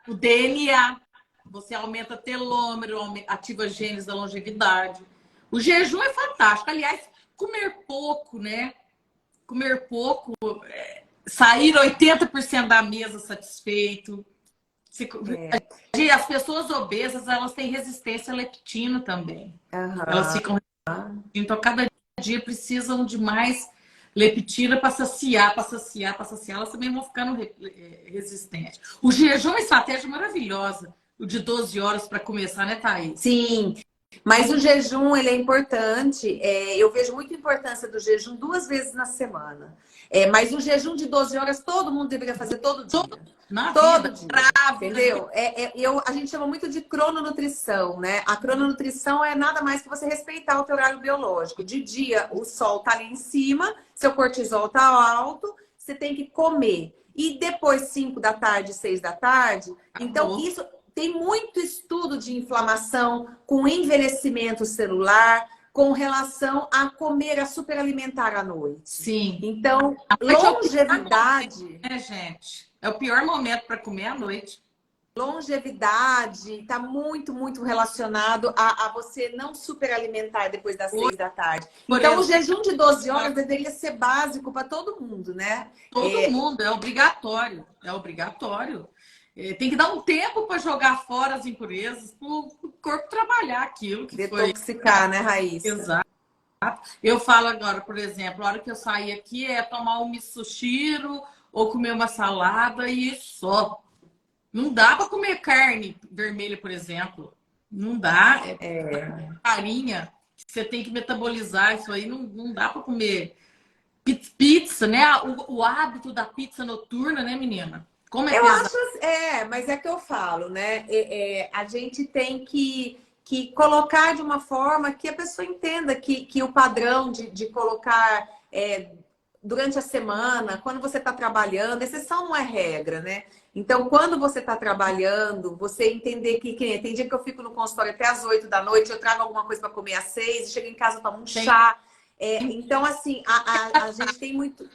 Speaker 1: o DNA, você aumenta telômero, ativa genes da longevidade. O jejum é fantástico. Aliás, comer pouco, né? Comer pouco, sair 80% da mesa satisfeito. As pessoas obesas, elas têm resistência à leptina também. Elas ficam... Então, cada dia precisam de mais leptina para saciar, elas também vão ficando resistentes. O jejum é uma estratégia maravilhosa, o de 12 horas para começar, né, Thaís?
Speaker 2: Sim, mas o jejum, ele é importante. Eu vejo muita importância do jejum 2 vezes na semana. Mas o jejum de 12 horas, todo mundo deveria fazer todo dia. Todo dia, entendeu? A gente chama muito de crononutrição, né? A crononutrição é nada mais que você respeitar o teu horário biológico. De dia, o sol tá ali em cima, seu cortisol tá alto, você tem que comer. e depois 5 da tarde, 6 da tarde. Então,
Speaker 1: Acabou.
Speaker 2: isso tem muito estudo de inflamação com envelhecimento celular, com relação a comer, a superalimentar à noite.
Speaker 1: Sim.
Speaker 2: Então,
Speaker 1: A noite é o pior momento,
Speaker 2: longevidade,
Speaker 1: né, gente? É o pior momento para comer à noite.
Speaker 2: longevidade está muito, muito relacionado a você não superalimentar depois das 6 da tarde.
Speaker 1: Por
Speaker 2: Então, o
Speaker 1: exemplo,
Speaker 2: jejum de 12 horas deveria ser básico para todo mundo, né?
Speaker 1: todo mundo, é obrigatório. É obrigatório. Tem que dar um tempo para jogar fora as impurezas, para o corpo trabalhar aquilo que foi.
Speaker 2: Detoxicar, né, Raíssa?
Speaker 1: Exato. Eu falo agora, por exemplo, a hora que eu sair aqui é tomar um misoshiro ou comer uma salada e só. Não dá para comer carne vermelha, por exemplo. Não dá. É farinha. Você tem que metabolizar isso aí. Não dá para comer pizza, né? O hábito da pizza noturna, né, menina? Como é
Speaker 2: Eu
Speaker 1: pesado.
Speaker 2: acho, mas é que eu falo, né? A gente tem que colocar de uma forma que a pessoa entenda que o padrão de colocar durante a semana, quando você está trabalhando, exceção não é regra, né? Então, quando você está trabalhando, você entender que tem dia que eu fico no consultório até às 8 da noite, eu trago alguma coisa para comer às 6, e chego em casa, tomo um chá. Então, assim, a gente tem muito.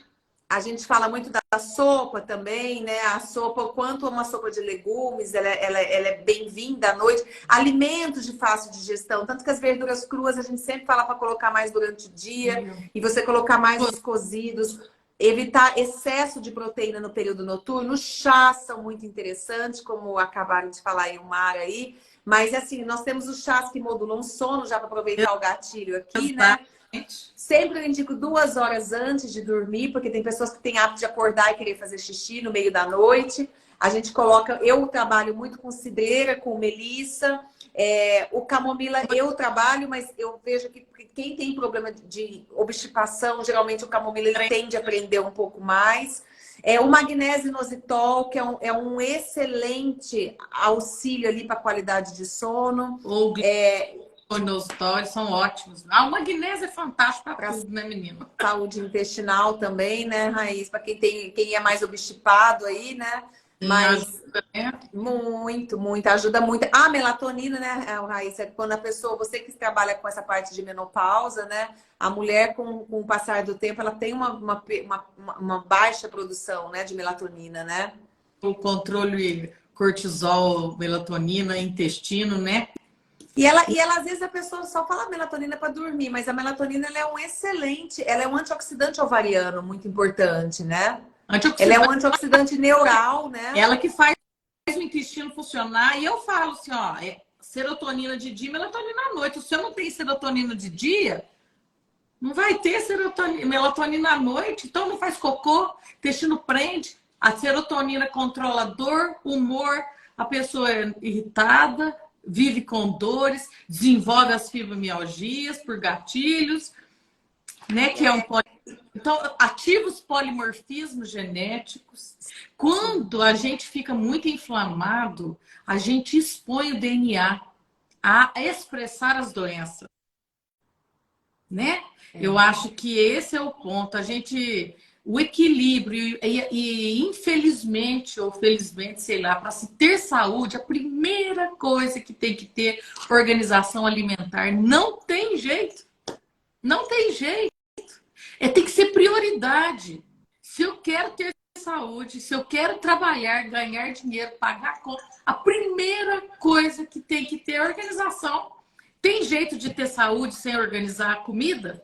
Speaker 2: A gente fala muito da sopa também, né? A sopa, o quanto uma sopa de legumes, ela é bem-vinda à noite. Alimentos de fácil digestão, tanto que as verduras cruas a gente sempre fala para colocar mais durante o dia e você colocar mais os cozidos. Evitar excesso de proteína no período noturno. Os chás são muito interessantes, como acabaram de falar aí o Mar aí. Mas, assim, nós temos os chás que modulam o sono, já para aproveitar o gatilho aqui, né? Sempre eu indico 2 horas antes de dormir, porque tem pessoas que têm hábito de acordar e querer fazer xixi no meio da noite. A gente coloca, eu trabalho muito com cidreira, com melissa. O camomila eu trabalho, mas eu vejo que quem tem problema de obstipação, geralmente o camomila ele tende a prender um pouco mais. O magnésio inositol, que é um excelente auxílio ali para a qualidade de sono.
Speaker 1: Ou inositol, são ótimos. O magnésio é fantástico para tudo, né, menina?
Speaker 2: Saúde intestinal também, né, Raiz? Para quem é mais obstipado aí, né? Mas
Speaker 1: Ajuda, né?
Speaker 2: muito, ajuda muito. A melatonina, né, Raíssa, é quando a pessoa, você que trabalha com essa parte de menopausa, né? A mulher, com o passar do tempo, ela tem uma baixa produção, né, de melatonina, né?
Speaker 1: O controle cortisol, melatonina, intestino, né?
Speaker 2: E ela, às vezes, a pessoa só fala melatonina para dormir, mas a melatonina ela é um antioxidante ovariano muito importante, né? Ela é um antioxidante neural, né?
Speaker 1: Ela que faz o intestino funcionar. E eu falo assim, ó, serotonina de dia, melatonina à noite. Se eu não tenho serotonina de dia, não vai ter melatonina à noite. Então não faz cocô, intestino prende. A serotonina controla dor, humor, a pessoa é irritada, vive com dores, desenvolve as fibromialgias por gatilhos, né? Que é um Então, ativa os polimorfismos genéticos. Quando a gente fica muito inflamado, a gente expõe o DNA a expressar as doenças, né? Eu acho que esse é o ponto. O equilíbrio e infelizmente ou felizmente, sei lá, para se ter saúde, a primeira coisa que tem que ter organização alimentar. Não tem jeito. Não tem jeito. Tem que ser prioridade. Se eu quero ter saúde, se eu quero trabalhar, ganhar dinheiro, pagar conta, a primeira coisa que tem que ter é organização. Tem jeito de ter saúde sem organizar a comida?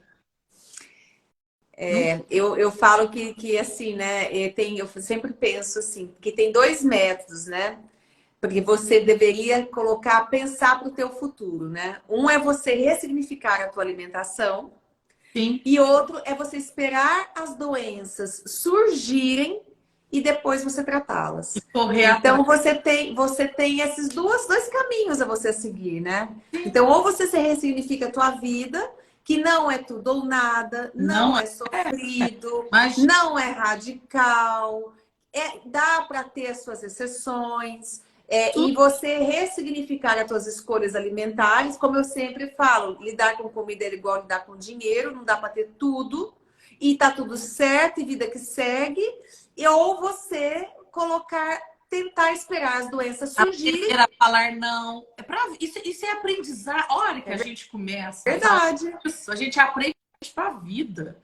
Speaker 2: Eu falo que assim, né? Eu sempre penso assim, que tem 2 métodos, né? Porque você deveria pensar para o teu futuro, né? Um é você ressignificar a tua alimentação.
Speaker 1: Sim.
Speaker 2: E outro é você esperar as doenças surgirem e depois você tratá-las. Então você tem esses dois caminhos a você seguir, né? Então, ou você se ressignifica a tua vida, que não é tudo ou nada, não é sofrido, não é radical, dá para ter as suas exceções. E você ressignificar as suas escolhas alimentares, como eu sempre falo, lidar com comida é igual lidar com dinheiro, não dá para ter tudo, e tá tudo certo, e vida que segue. ou você tentar esperar as doenças surgirem.
Speaker 1: Aprender a falar não. Isso é aprendizado. A hora que a gente começa a falar
Speaker 2: Verdade.
Speaker 1: isso, a gente aprende para a vida.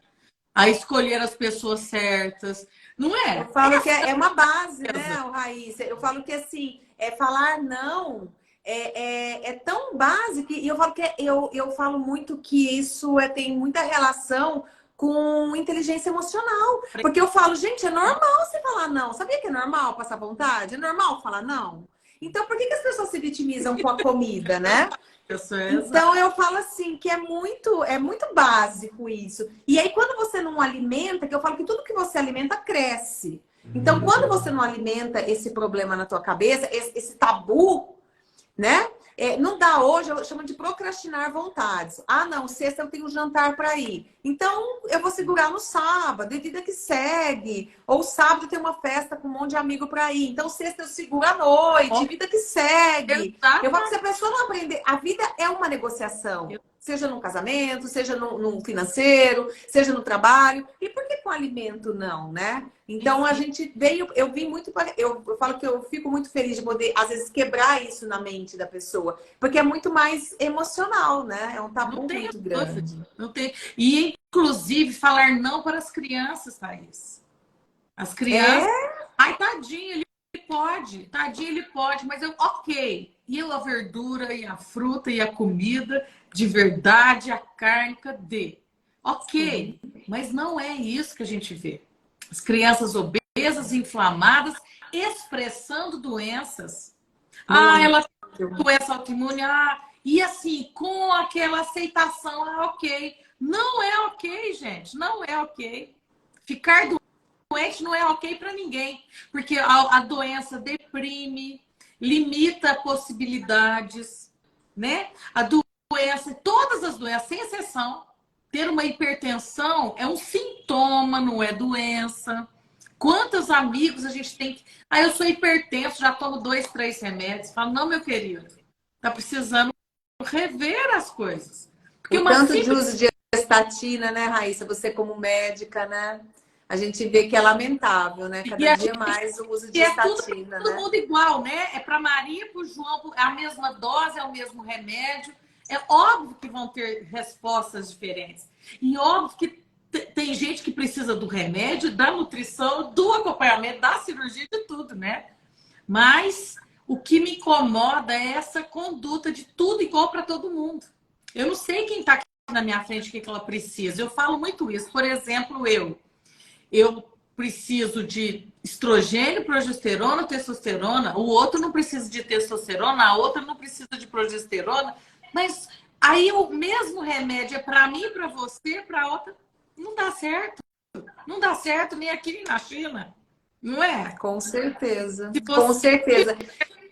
Speaker 1: A escolher as pessoas certas. Não é?
Speaker 2: Eu falo que é uma base, né, Raíssa? Eu falo que assim, falar não é tão básico, e eu falo que eu falo muito que isso tem muita relação com inteligência emocional. Porque eu falo, gente, é normal você falar não. Sabia que é normal passar vontade? É normal falar não? Então, por que as pessoas se vitimizam com a comida, né? Então eu falo assim que é muito básico isso. E aí quando você não alimenta, que eu falo que tudo que você alimenta cresce. Então quando você não alimenta esse problema na tua cabeça, esse tabu, né? Não dá hoje, eu chamo de procrastinar vontades. Ah, não, sexta eu tenho um jantar para ir. Então eu vou segurar no sábado, e vida que segue. Ou sábado tem uma festa com um monte de amigo para ir. Então sexta eu seguro à noite, vida que segue. Eu falo que se a pessoa não aprender, a vida é uma negociação. Seja no casamento, seja no financeiro, seja no trabalho. E por que com alimento não, né? Então a gente veio, eu vim muito para. Eu falo que eu fico muito feliz de poder, às vezes, quebrar isso na mente da pessoa. Porque é muito mais emocional, né? É um tabu muito grande.
Speaker 1: Não tem. E, inclusive, falar não para as crianças, Thaís. As crianças. Ai, tadinho, ele pode. Tadinho, ele pode, mas ok. E a verdura, e a fruta, e a comida de verdade, a carne, cadê? Ok, mas não é isso que a gente vê. As crianças obesas, inflamadas, expressando doenças. Ela tem doença autoimune, e assim, com aquela aceitação, ok. Não é ok, gente, não é ok. Ficar doente não é ok para ninguém, porque a doença deprime, limita possibilidades, né? A doença, todas as doenças, sem exceção, ter uma hipertensão é um sintoma, não é doença. Quantos amigos a gente tem que... eu sou hipertenso, já tomo 2, 3 remédios. Falo, não, meu querido, tá precisando rever as coisas.
Speaker 2: Porque o tanto de uso de estatina, né, Raíssa? Você como médica, né? A gente vê que é lamentável, né? Cada dia mais o uso de estatina,
Speaker 1: todo mundo igual, né? É para Maria, para o João, é a mesma dose, é o mesmo remédio. É óbvio que vão ter respostas diferentes. E óbvio que tem gente que precisa do remédio, da nutrição, do acompanhamento, da cirurgia, de tudo, né? Mas o que me incomoda é essa conduta de tudo igual para todo mundo. Eu não sei quem está aqui na minha frente, o que ela precisa. Eu falo muito isso. Por exemplo, eu preciso de estrogênio, progesterona, testosterona. O outro não precisa de testosterona, a outra não precisa de progesterona. Mas aí o mesmo remédio é para mim, para você, para outra. Não dá certo. Não dá certo nem aqui nem na China. Não é?
Speaker 2: Com certeza. Com certeza.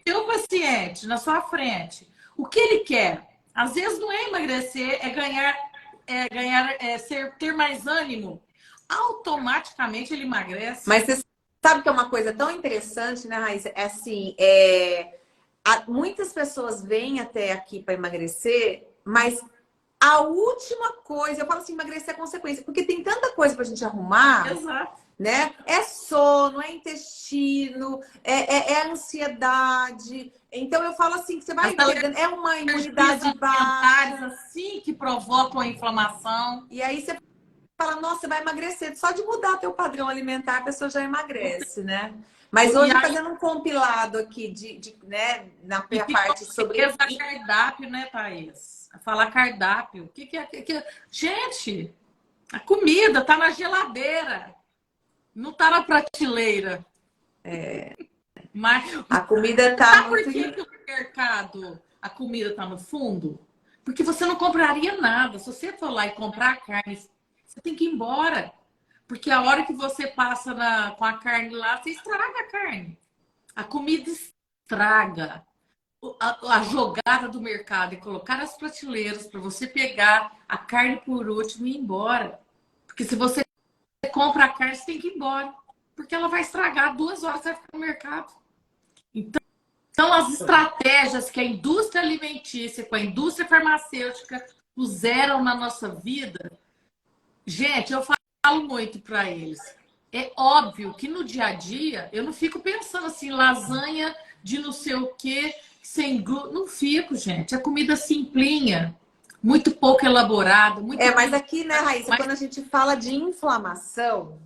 Speaker 1: Seu paciente na sua frente, o que ele quer? Às vezes não é emagrecer, ter mais ânimo. Automaticamente ele emagrece.
Speaker 2: Mas você sabe que é uma coisa tão interessante, né, Raíssa? É assim, muitas pessoas vêm até aqui para emagrecer, mas a última coisa, eu falo assim, emagrecer é consequência, porque tem tanta coisa para a gente arrumar.
Speaker 1: Exato.
Speaker 2: Né? É sono, é intestino, é ansiedade. Então eu falo assim, que você vai pegando, é uma imunidade baixa,
Speaker 1: assim que provocam a inflamação.
Speaker 2: E aí você fala, nossa, você vai emagrecer. Só de mudar teu padrão alimentar, a pessoa já emagrece, né? Mas hoje fazendo um compilado aqui né, na parte sobre
Speaker 1: cardápio, né, Thaís? Falar cardápio. O que é? Gente, a comida tá na geladeira. Não tá na prateleira. Mas
Speaker 2: a comida tá
Speaker 1: muito... Por que no mercado a comida tá no fundo? Porque você não compraria nada. Se você for lá e comprar carne, você tem que ir embora. Porque a hora que você passa com a carne lá, você estraga a carne. A comida estraga. A jogada do mercado é colocar as prateleiras para você pegar a carne por último e ir embora. Porque se você compra a carne, você tem que ir embora. Porque ela vai estragar, 2 horas você vai ficar no mercado. Então, as estratégias que a indústria alimentícia, com a indústria farmacêutica puseram na nossa vida, gente, eu falo muito para eles. É óbvio que no dia a dia eu não fico pensando assim, lasanha de não sei o quê, sem glúten. Não fico, gente. É comida simplinha, muito pouco elaborada, muito
Speaker 2: Mas
Speaker 1: cozinhada.
Speaker 2: aqui, né, Raíssa,
Speaker 1: Mas
Speaker 2: quando a gente fala de inflamação,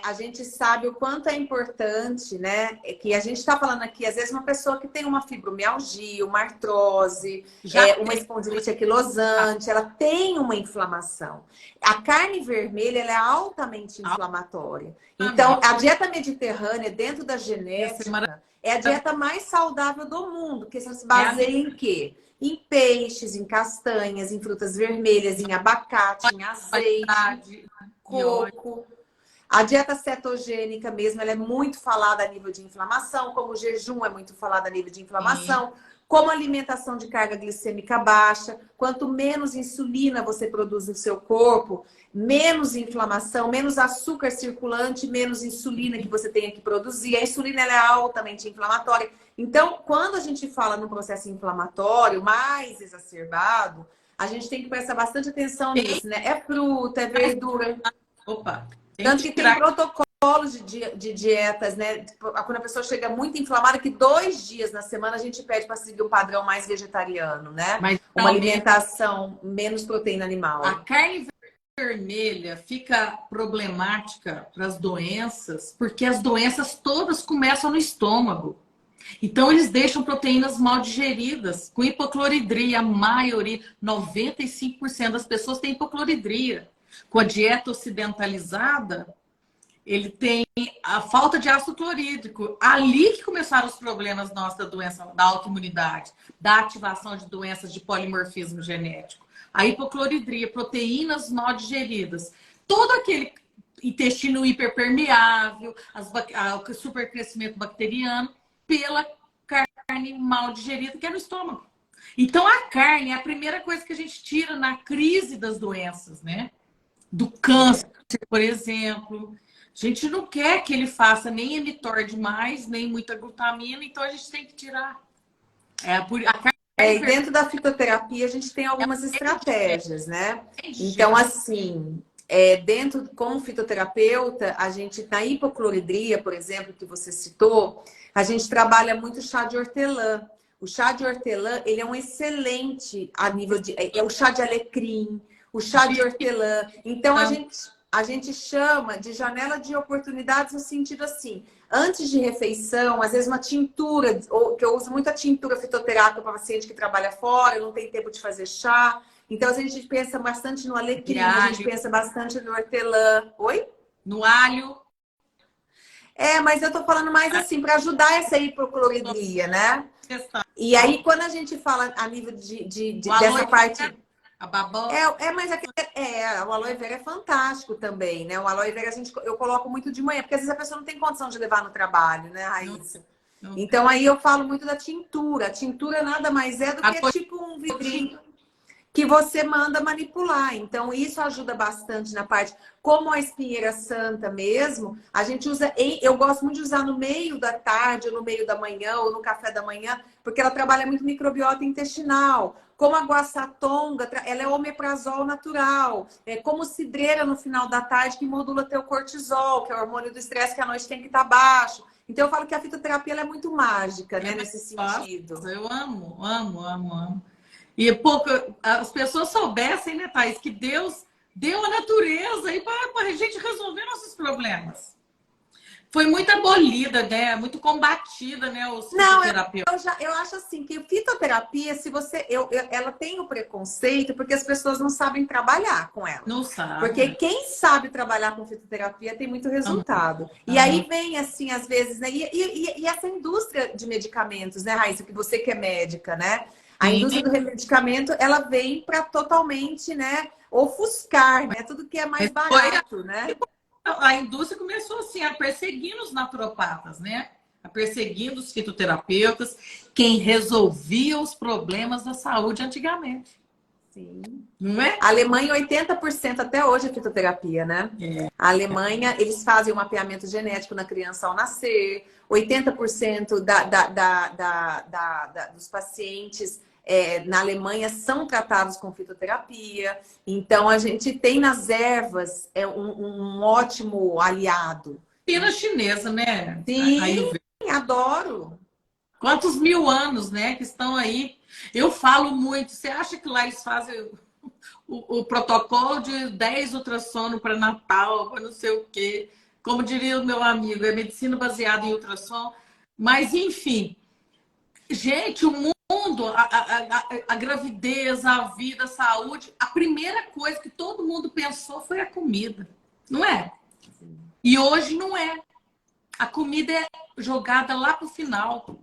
Speaker 2: a gente sabe o quanto é importante, né? Que a gente está falando aqui, às vezes, uma pessoa que tem uma fibromialgia, uma artrose,
Speaker 1: já
Speaker 2: uma
Speaker 1: tem.
Speaker 2: espondilite anquilosante, ela tem uma inflamação. A carne vermelha, ela é altamente inflamatória. Então,
Speaker 1: Altamente.
Speaker 2: a dieta mediterrânea, dentro da
Speaker 1: Ia ser
Speaker 2: genética,
Speaker 1: maravilhoso.
Speaker 2: é a dieta mais saudável do mundo, que se
Speaker 1: É a
Speaker 2: baseia em quê? Em peixes, em castanhas, em frutas vermelhas, em abacate, em azeite,
Speaker 1: qualidade de óleo.
Speaker 2: coco. A dieta cetogênica mesmo, ela é muito falada a nível de inflamação, como o jejum é muito falado a nível de
Speaker 1: Sim.
Speaker 2: inflamação, como alimentação de carga glicêmica baixa. Quanto menos insulina você produz no seu corpo, menos inflamação, menos açúcar circulante, menos insulina que você tenha que produzir. A insulina ela é altamente inflamatória. Então, quando a gente fala no processo inflamatório mais exacerbado, a gente tem que prestar bastante atenção
Speaker 1: Tem,
Speaker 2: nisso, né? É fruta, é verdura.
Speaker 1: opa, tem
Speaker 2: Tanto
Speaker 1: que
Speaker 2: que tem
Speaker 1: tirar.
Speaker 2: protocolos de dietas, né? Quando a pessoa chega muito inflamada, que 2 dias na semana a gente pede para seguir um padrão mais vegetariano, né?
Speaker 1: Mas
Speaker 2: Uma
Speaker 1: realmente
Speaker 2: alimentação menos proteína
Speaker 1: a
Speaker 2: animal.
Speaker 1: carne vermelha fica problemática para as doenças, porque as doenças todas começam no estômago. Então, eles deixam proteínas mal digeridas, com hipocloridria. A maioria, 95% das pessoas têm hipocloridria. Com a dieta ocidentalizada, ele tem a falta de ácido clorídrico. Ali que começaram os problemas nossos da doença, da autoimunidade, da ativação de doenças de polimorfismo genético. A hipocloridria, proteínas mal digeridas. Todo aquele intestino hiperpermeável, o supercrescimento bacteriano, pela carne mal digerida, que é no estômago. Então, a carne é a primeira coisa que a gente tira na crise das doenças, né? Do câncer, por exemplo. A gente não quer que ele faça nem mTOR demais, nem muita glutamina, então a gente tem que tirar. A carne
Speaker 2: E dentro da fitoterapia a gente tem algumas estratégias, né? Então,
Speaker 1: vermelha.
Speaker 2: assim, dentro, como fitoterapeuta, a gente, na hipocloridria, por exemplo, que você citou, a gente trabalha muito chá de hortelã. O chá de hortelã, ele é um excelente a nível de... É o chá de alecrim, o chá de hortelã. Então, a gente chama de janela de oportunidades no sentido assim, antes de refeição, às vezes uma tintura, que eu uso muito a tintura fitoterápica para paciente que trabalha fora, não tem tempo de fazer chá. Então, a gente pensa bastante no
Speaker 1: De
Speaker 2: alecrim, a gente
Speaker 1: alho,
Speaker 2: pensa bastante no hortelã. Oi?
Speaker 1: no alho,
Speaker 2: Mas eu tô falando mais assim, para ajudar essa hipocloridria, né? E aí, quando a gente fala a nível
Speaker 1: o
Speaker 2: dessa
Speaker 1: aloe
Speaker 2: parte.
Speaker 1: vera, a babosa.
Speaker 2: Mas o aloe vera é fantástico também, né? O aloe vera eu coloco muito de manhã, porque às vezes a pessoa não tem condição de levar no trabalho, né,
Speaker 1: Não,
Speaker 2: Raíssa?
Speaker 1: não tem.
Speaker 2: Então aí eu falo muito da tintura. A tintura nada mais é do
Speaker 1: A
Speaker 2: que tipo um vidrinho que você manda manipular. Então, isso ajuda bastante na parte, como a espinheira santa mesmo, a gente usa, eu gosto muito de usar no meio da tarde, ou no meio da manhã, ou no café da manhã, porque ela trabalha muito microbiota intestinal. Como a guaçatonga, ela é omeprazol natural. É como cidreira no final da tarde, que modula teu cortisol, que é o hormônio do estresse, que à noite tem que estar baixo. Então, eu falo que a fitoterapia ela é muito mágica, né, nesse sentido.
Speaker 1: Eu amo, amo, amo, amo. E pouco, as pessoas soubessem, né, Thaís, que Deus deu a natureza aí para a gente resolver nossos problemas. Foi muito abolida, né? Muito combatida, né, os
Speaker 2: Não,
Speaker 1: fitoterapeutas.
Speaker 2: eu acho assim que fitoterapia, se você. Ela tem o preconceito porque as pessoas não sabem trabalhar com ela.
Speaker 1: Não
Speaker 2: Porque
Speaker 1: sabe.
Speaker 2: quem sabe trabalhar com fitoterapia tem muito
Speaker 1: Aham,
Speaker 2: resultado. E aí
Speaker 1: aham.
Speaker 2: vem, assim, às vezes, né? E essa indústria de medicamentos, né, Raíssa? Que você que é médica, né? A
Speaker 1: Sim,
Speaker 2: indústria do medicamento, ela vem para totalmente, né, ofuscar, né? Tudo que é mais
Speaker 1: mas foi
Speaker 2: barato, né?
Speaker 1: a indústria começou assim a perseguir os naturopatas, né? A perseguindo os fitoterapeutas, quem resolvia os problemas da saúde antigamente,
Speaker 2: Sim.
Speaker 1: não é?
Speaker 2: A Alemanha, 80% até hoje é fitoterapia, né?
Speaker 1: É.
Speaker 2: A Alemanha, eles fazem o mapeamento genético na criança ao nascer, 80% dos pacientes na Alemanha são tratados com fitoterapia. Então, a gente tem nas ervas um ótimo aliado.
Speaker 1: Medicina chinesa, né?
Speaker 2: Sim, adoro.
Speaker 1: Quantos mil anos, né, que estão aí. Eu falo muito. Você acha que lá eles fazem o protocolo de 10 ultrassono para Natal, para não sei o quê? Como diria o meu amigo, é medicina baseada em ultrassom. Mas, enfim, gente, o mundo, a gravidez, a vida, a saúde, a primeira coisa que todo mundo pensou foi a comida, não é? E hoje não é. A comida é jogada lá pro final.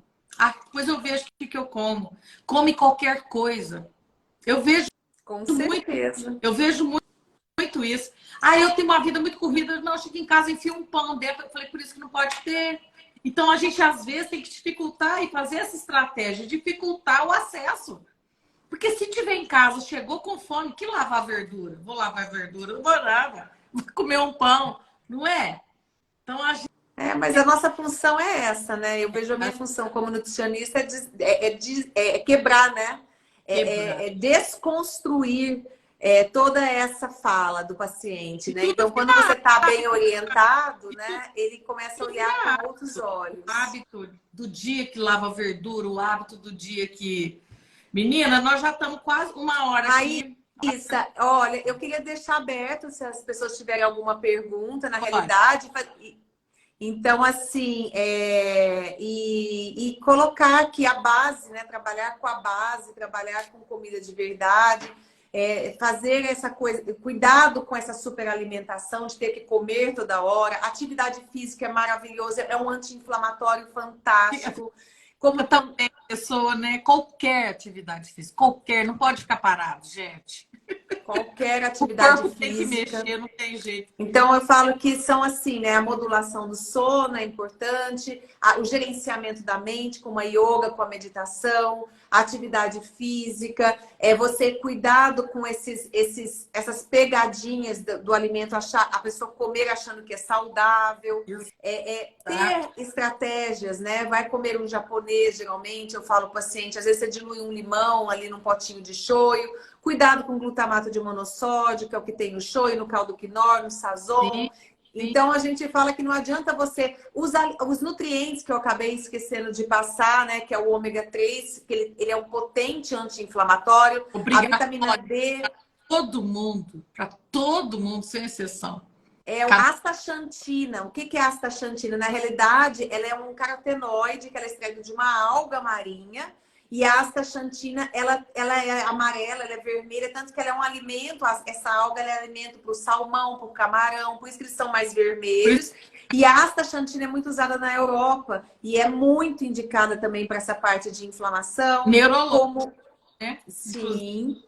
Speaker 1: Depois eu vejo o que eu como. Come qualquer coisa. Eu vejo
Speaker 2: Com certeza.
Speaker 1: muito, eu vejo muito isso. Eu tenho uma vida muito corrida. Não, eu chego em casa e enfio um pão dentro. Eu falei, por isso que não pode ter. Então, a gente, às vezes, tem que dificultar e fazer essa estratégia, dificultar o acesso. Porque se tiver em casa, chegou com fome, que lavar a verdura? Vou lavar a verdura? Não vou nada. Vou comer um pão. Não é? Então, a gente...
Speaker 2: Mas a nossa função é essa, né? Eu vejo a minha função como nutricionista é quebrar, né? É desconstruir toda essa fala do paciente, né? Então, quando você está bem orientado, né? Ele começa a olhar com outros olhos.
Speaker 1: O hábito do dia que lava verdura, o hábito do dia que... Menina, nós já estamos quase uma hora aqui.
Speaker 2: Raíssa, olha, eu queria deixar aberto se as pessoas tiverem alguma pergunta, na realidade... Então, assim, e colocar aqui a base, né? Trabalhar com a base, trabalhar com comida de verdade, fazer essa coisa, cuidado com essa superalimentação, de ter que comer toda hora. Atividade física é maravilhosa, é um anti-inflamatório fantástico.
Speaker 1: Como também pessoa, né? Qualquer atividade física, qualquer, não pode ficar parado, gente.
Speaker 2: Qualquer atividade
Speaker 1: o corpo
Speaker 2: física.
Speaker 1: Tem que mexer, não tem jeito.
Speaker 2: Então, eu falo que são assim, né? A modulação do sono é importante, o gerenciamento da mente, com a yoga, com a meditação, a atividade física, você cuidado com essas pegadinhas do alimento, a pessoa comer achando que é saudável, ter estratégias, né? Vai comer um japonês, geralmente, eu falo para o paciente, às vezes você dilui um limão ali num potinho de shoyu. Cuidado com glutamato de monossódio, que é o que tem no shoyu, no caldo quinor, no sazon.
Speaker 1: Sim.
Speaker 2: Então, a gente fala que não adianta você usar os nutrientes que eu acabei esquecendo de passar, né? Que é o ômega 3, que ele é um potente anti-inflamatório. A vitamina D.
Speaker 1: Para todo mundo, sem exceção.
Speaker 2: É o astaxantina. O que é astaxantina? Na realidade, ela é um carotenoide que ela é extraído de uma alga marinha. E a astaxantina, ela é amarela, ela é vermelha, tanto que ela é um alimento, essa alga ela é alimento para o salmão, para o camarão, por isso que eles são mais vermelhos. E a astaxantina é muito usada na Europa e é muito indicada também para essa parte de inflamação.
Speaker 1: Neurológica, né?
Speaker 2: Sim.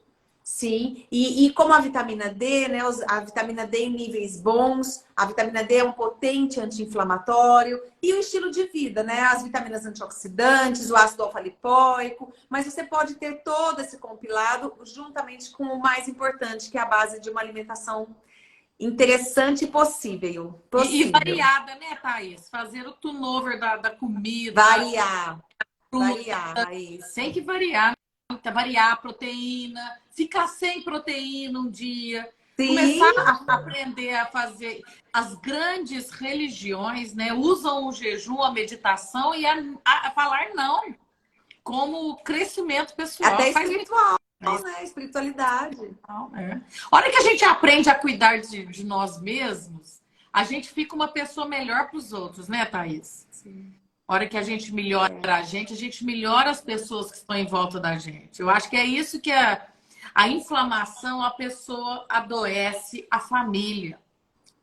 Speaker 2: Sim, e como a vitamina D, né? A vitamina D em níveis bons, a vitamina D é um potente anti-inflamatório e o estilo de vida, né? As vitaminas antioxidantes, o ácido alfa-lipoico, mas você pode ter todo esse compilado juntamente com o mais importante, que é a base de uma alimentação interessante e possível.
Speaker 1: E variada, né, Thaís? Fazer o turnover da comida.
Speaker 2: Variar, Raíssa.
Speaker 1: Tem que variar. Variar a proteína, ficar sem proteína um dia,
Speaker 2: Sim.
Speaker 1: Começar a aprender a fazer. As grandes religiões, né, usam o jejum, a meditação e a falar não, como crescimento pessoal.
Speaker 2: Até espiritual, né? Espiritualidade.
Speaker 1: A hora que a gente aprende a cuidar de nós mesmos, a gente fica uma pessoa melhor para os outros, né, Thaís?
Speaker 2: Sim.
Speaker 1: A hora que a gente melhora a gente melhora as pessoas que estão em volta da gente. Eu acho que é isso que a inflamação, a pessoa adoece a família.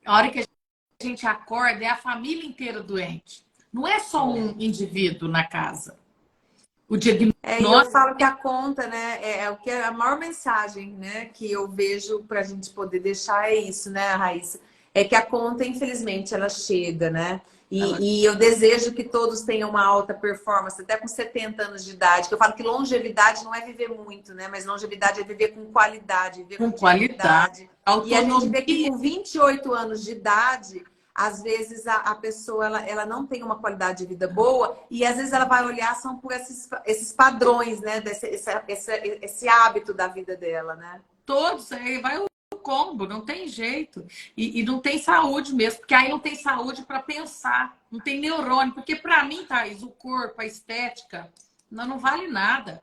Speaker 1: A hora que a gente acorda, é a família inteira doente. Não é só um indivíduo na casa. O diagnóstico...
Speaker 2: eu falo que a conta, né, é o que a maior mensagem, né, que eu vejo para a gente poder deixar é isso, né, Raíssa? É que a conta, infelizmente, ela chega, né? E eu desejo que todos tenham uma alta performance, até com 70 anos de idade. Que eu falo que longevidade não é viver muito, né? Mas longevidade é viver com qualidade, viver com qualidade. E a gente vê que com 28 anos de idade, às vezes a pessoa ela não tem uma qualidade de vida boa e às vezes ela vai olhar são por esses padrões, né? Esse hábito da vida dela, né?
Speaker 1: Todos, aí vai o combo, não tem jeito. E não tem saúde mesmo, porque aí não tem saúde para pensar, não tem neurônio. Porque para mim, Thaís, o corpo, a estética, não vale nada.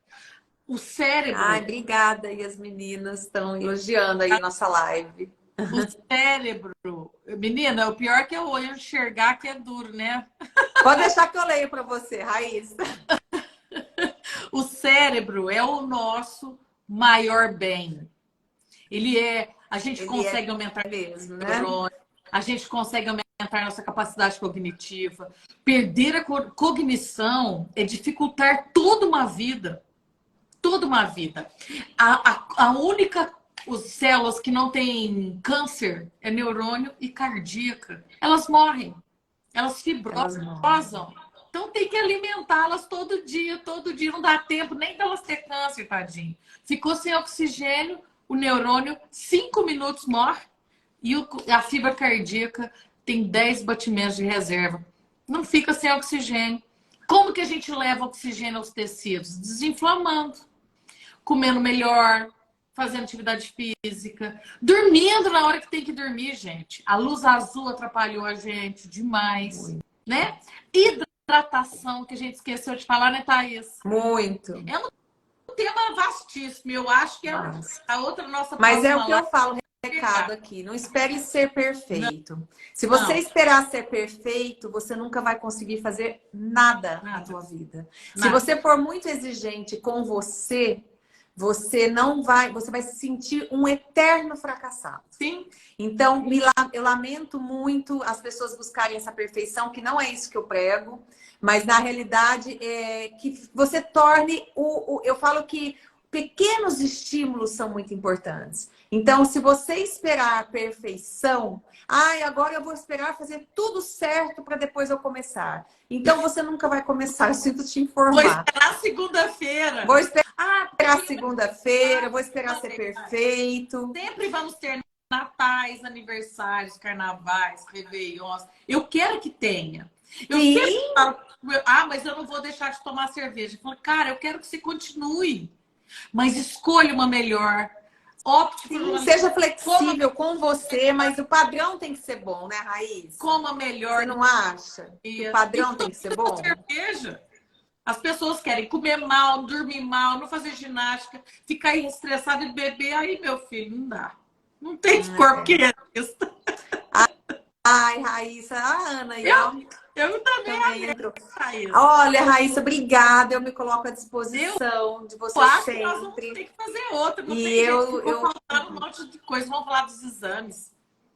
Speaker 1: O cérebro.
Speaker 2: Ai, obrigada. E as meninas estão elogiando aí nossa live.
Speaker 1: O cérebro. Menina, o pior é que eu olho enxergar que é duro, né?
Speaker 2: Pode deixar que eu leio para você, Raíssa.
Speaker 1: O cérebro é o nosso maior bem. A gente consegue aumentar
Speaker 2: mesmo, né?
Speaker 1: A gente consegue aumentar nossa capacidade cognitiva. Perder a cognição é dificultar toda uma vida. Toda uma vida. A única os células que não têm câncer é neurônio e cardíaca. Elas morrem. Elas fibrosam. Então tem que alimentá-las todo dia. Não dá tempo nem delas ter câncer, tadinho. Ficou sem oxigênio, o neurônio, 5 minutos morre. E a fibra cardíaca tem 10 batimentos de reserva. Não fica sem oxigênio. Como que a gente leva oxigênio aos tecidos? Desinflamando. Comendo melhor, fazendo atividade física, dormindo na hora que tem que dormir, gente. A luz azul atrapalhou a gente demais, né? Hidratação, que a gente esqueceu de falar, né, Thaís?
Speaker 2: Muito.
Speaker 1: É um tema vastíssimo. Eu acho que é a outra nossa.
Speaker 2: Mas é o que eu falo, recado aqui. Não espere ser perfeito. Não. Se você esperar ser perfeito, você nunca vai conseguir fazer nada na tua vida. Se você for muito exigente com você vai se sentir um eterno fracassado.
Speaker 1: Sim.
Speaker 2: Então, eu lamento muito as pessoas buscarem essa perfeição, que não é isso que eu prego, mas na realidade é que você torne eu falo que pequenos estímulos são muito importantes. Então, se você esperar a perfeição, agora eu vou esperar fazer tudo certo para depois eu começar. Então, você nunca vai começar, eu sinto te informar.
Speaker 1: Vou esperar segunda-feira.
Speaker 2: Vou esperar segunda-feira, vou esperar ser perfeito.
Speaker 1: Sempre vamos ter natais, aniversários, carnavais, réveillons. Eu quero que tenha. Eu sempre falo, mas eu não vou deixar de tomar cerveja. Eu falo, cara, eu quero que você continue. Mas escolha uma melhor. Opte por uma.
Speaker 2: Seja flexível com você, mas o padrão tem que ser bom, né, Raíssa?
Speaker 1: Coma melhor.
Speaker 2: Você não acha? O padrão tem que ser bom?
Speaker 1: Cerveja. As pessoas querem comer mal, dormir mal, não fazer ginástica, ficar estressado e beber. Aí, meu filho, não dá. Não tem corpo que resista.
Speaker 2: Ai, Raíssa, a Ana e
Speaker 1: eu também
Speaker 2: entro. Olha, Raíssa, obrigada. Eu me coloco à disposição de você sempre.
Speaker 1: Que nós vamos ter que fazer outra. Não tem jeito. Vou falar um monte de coisa. Vamos falar dos exames.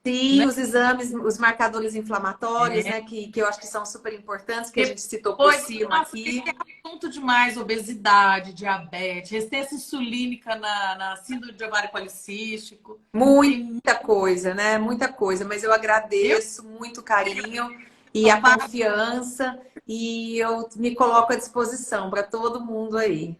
Speaker 2: Sim, né? Os exames, os marcadores inflamatórios, né? Que eu acho que são super importantes, que a gente citou por cima aqui.
Speaker 1: É assunto demais, obesidade, diabetes, resistência insulínica na síndrome de ovário policístico.
Speaker 2: Muita coisa, né? Muita coisa. Mas eu agradeço muito o carinho e a confiança. E eu me coloco à disposição para todo mundo aí.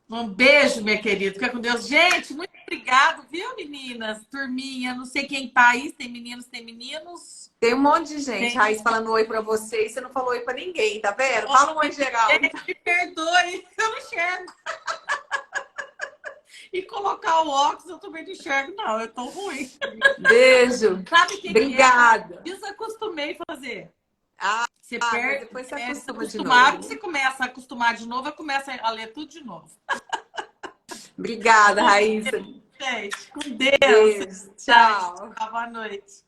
Speaker 1: Um beijo, minha querida. Fica com Deus. Gente, muito obrigado, viu, meninas? Turminha, não sei quem tá aí. Tem meninos, tem meninos.
Speaker 2: Tem um monte de gente. Raíssa falando oi pra você e você não falou oi pra ninguém, tá vendo? Fala um oi geral.
Speaker 1: Me perdoe, eu não enxergo. E colocar o óculos, eu também não enxergo, não. Eu tô ruim.
Speaker 2: Beijo.
Speaker 1: Sabe o que
Speaker 2: obrigada.
Speaker 1: Desacostumei a fazer.
Speaker 2: Você perde, depois você acostuma de novo.
Speaker 1: Você começa a acostumar de novo, começa a ler tudo de novo.
Speaker 2: Obrigada, Raíssa.
Speaker 1: Gente, com Deus.
Speaker 2: Beijo. Tchau.
Speaker 1: Boa noite.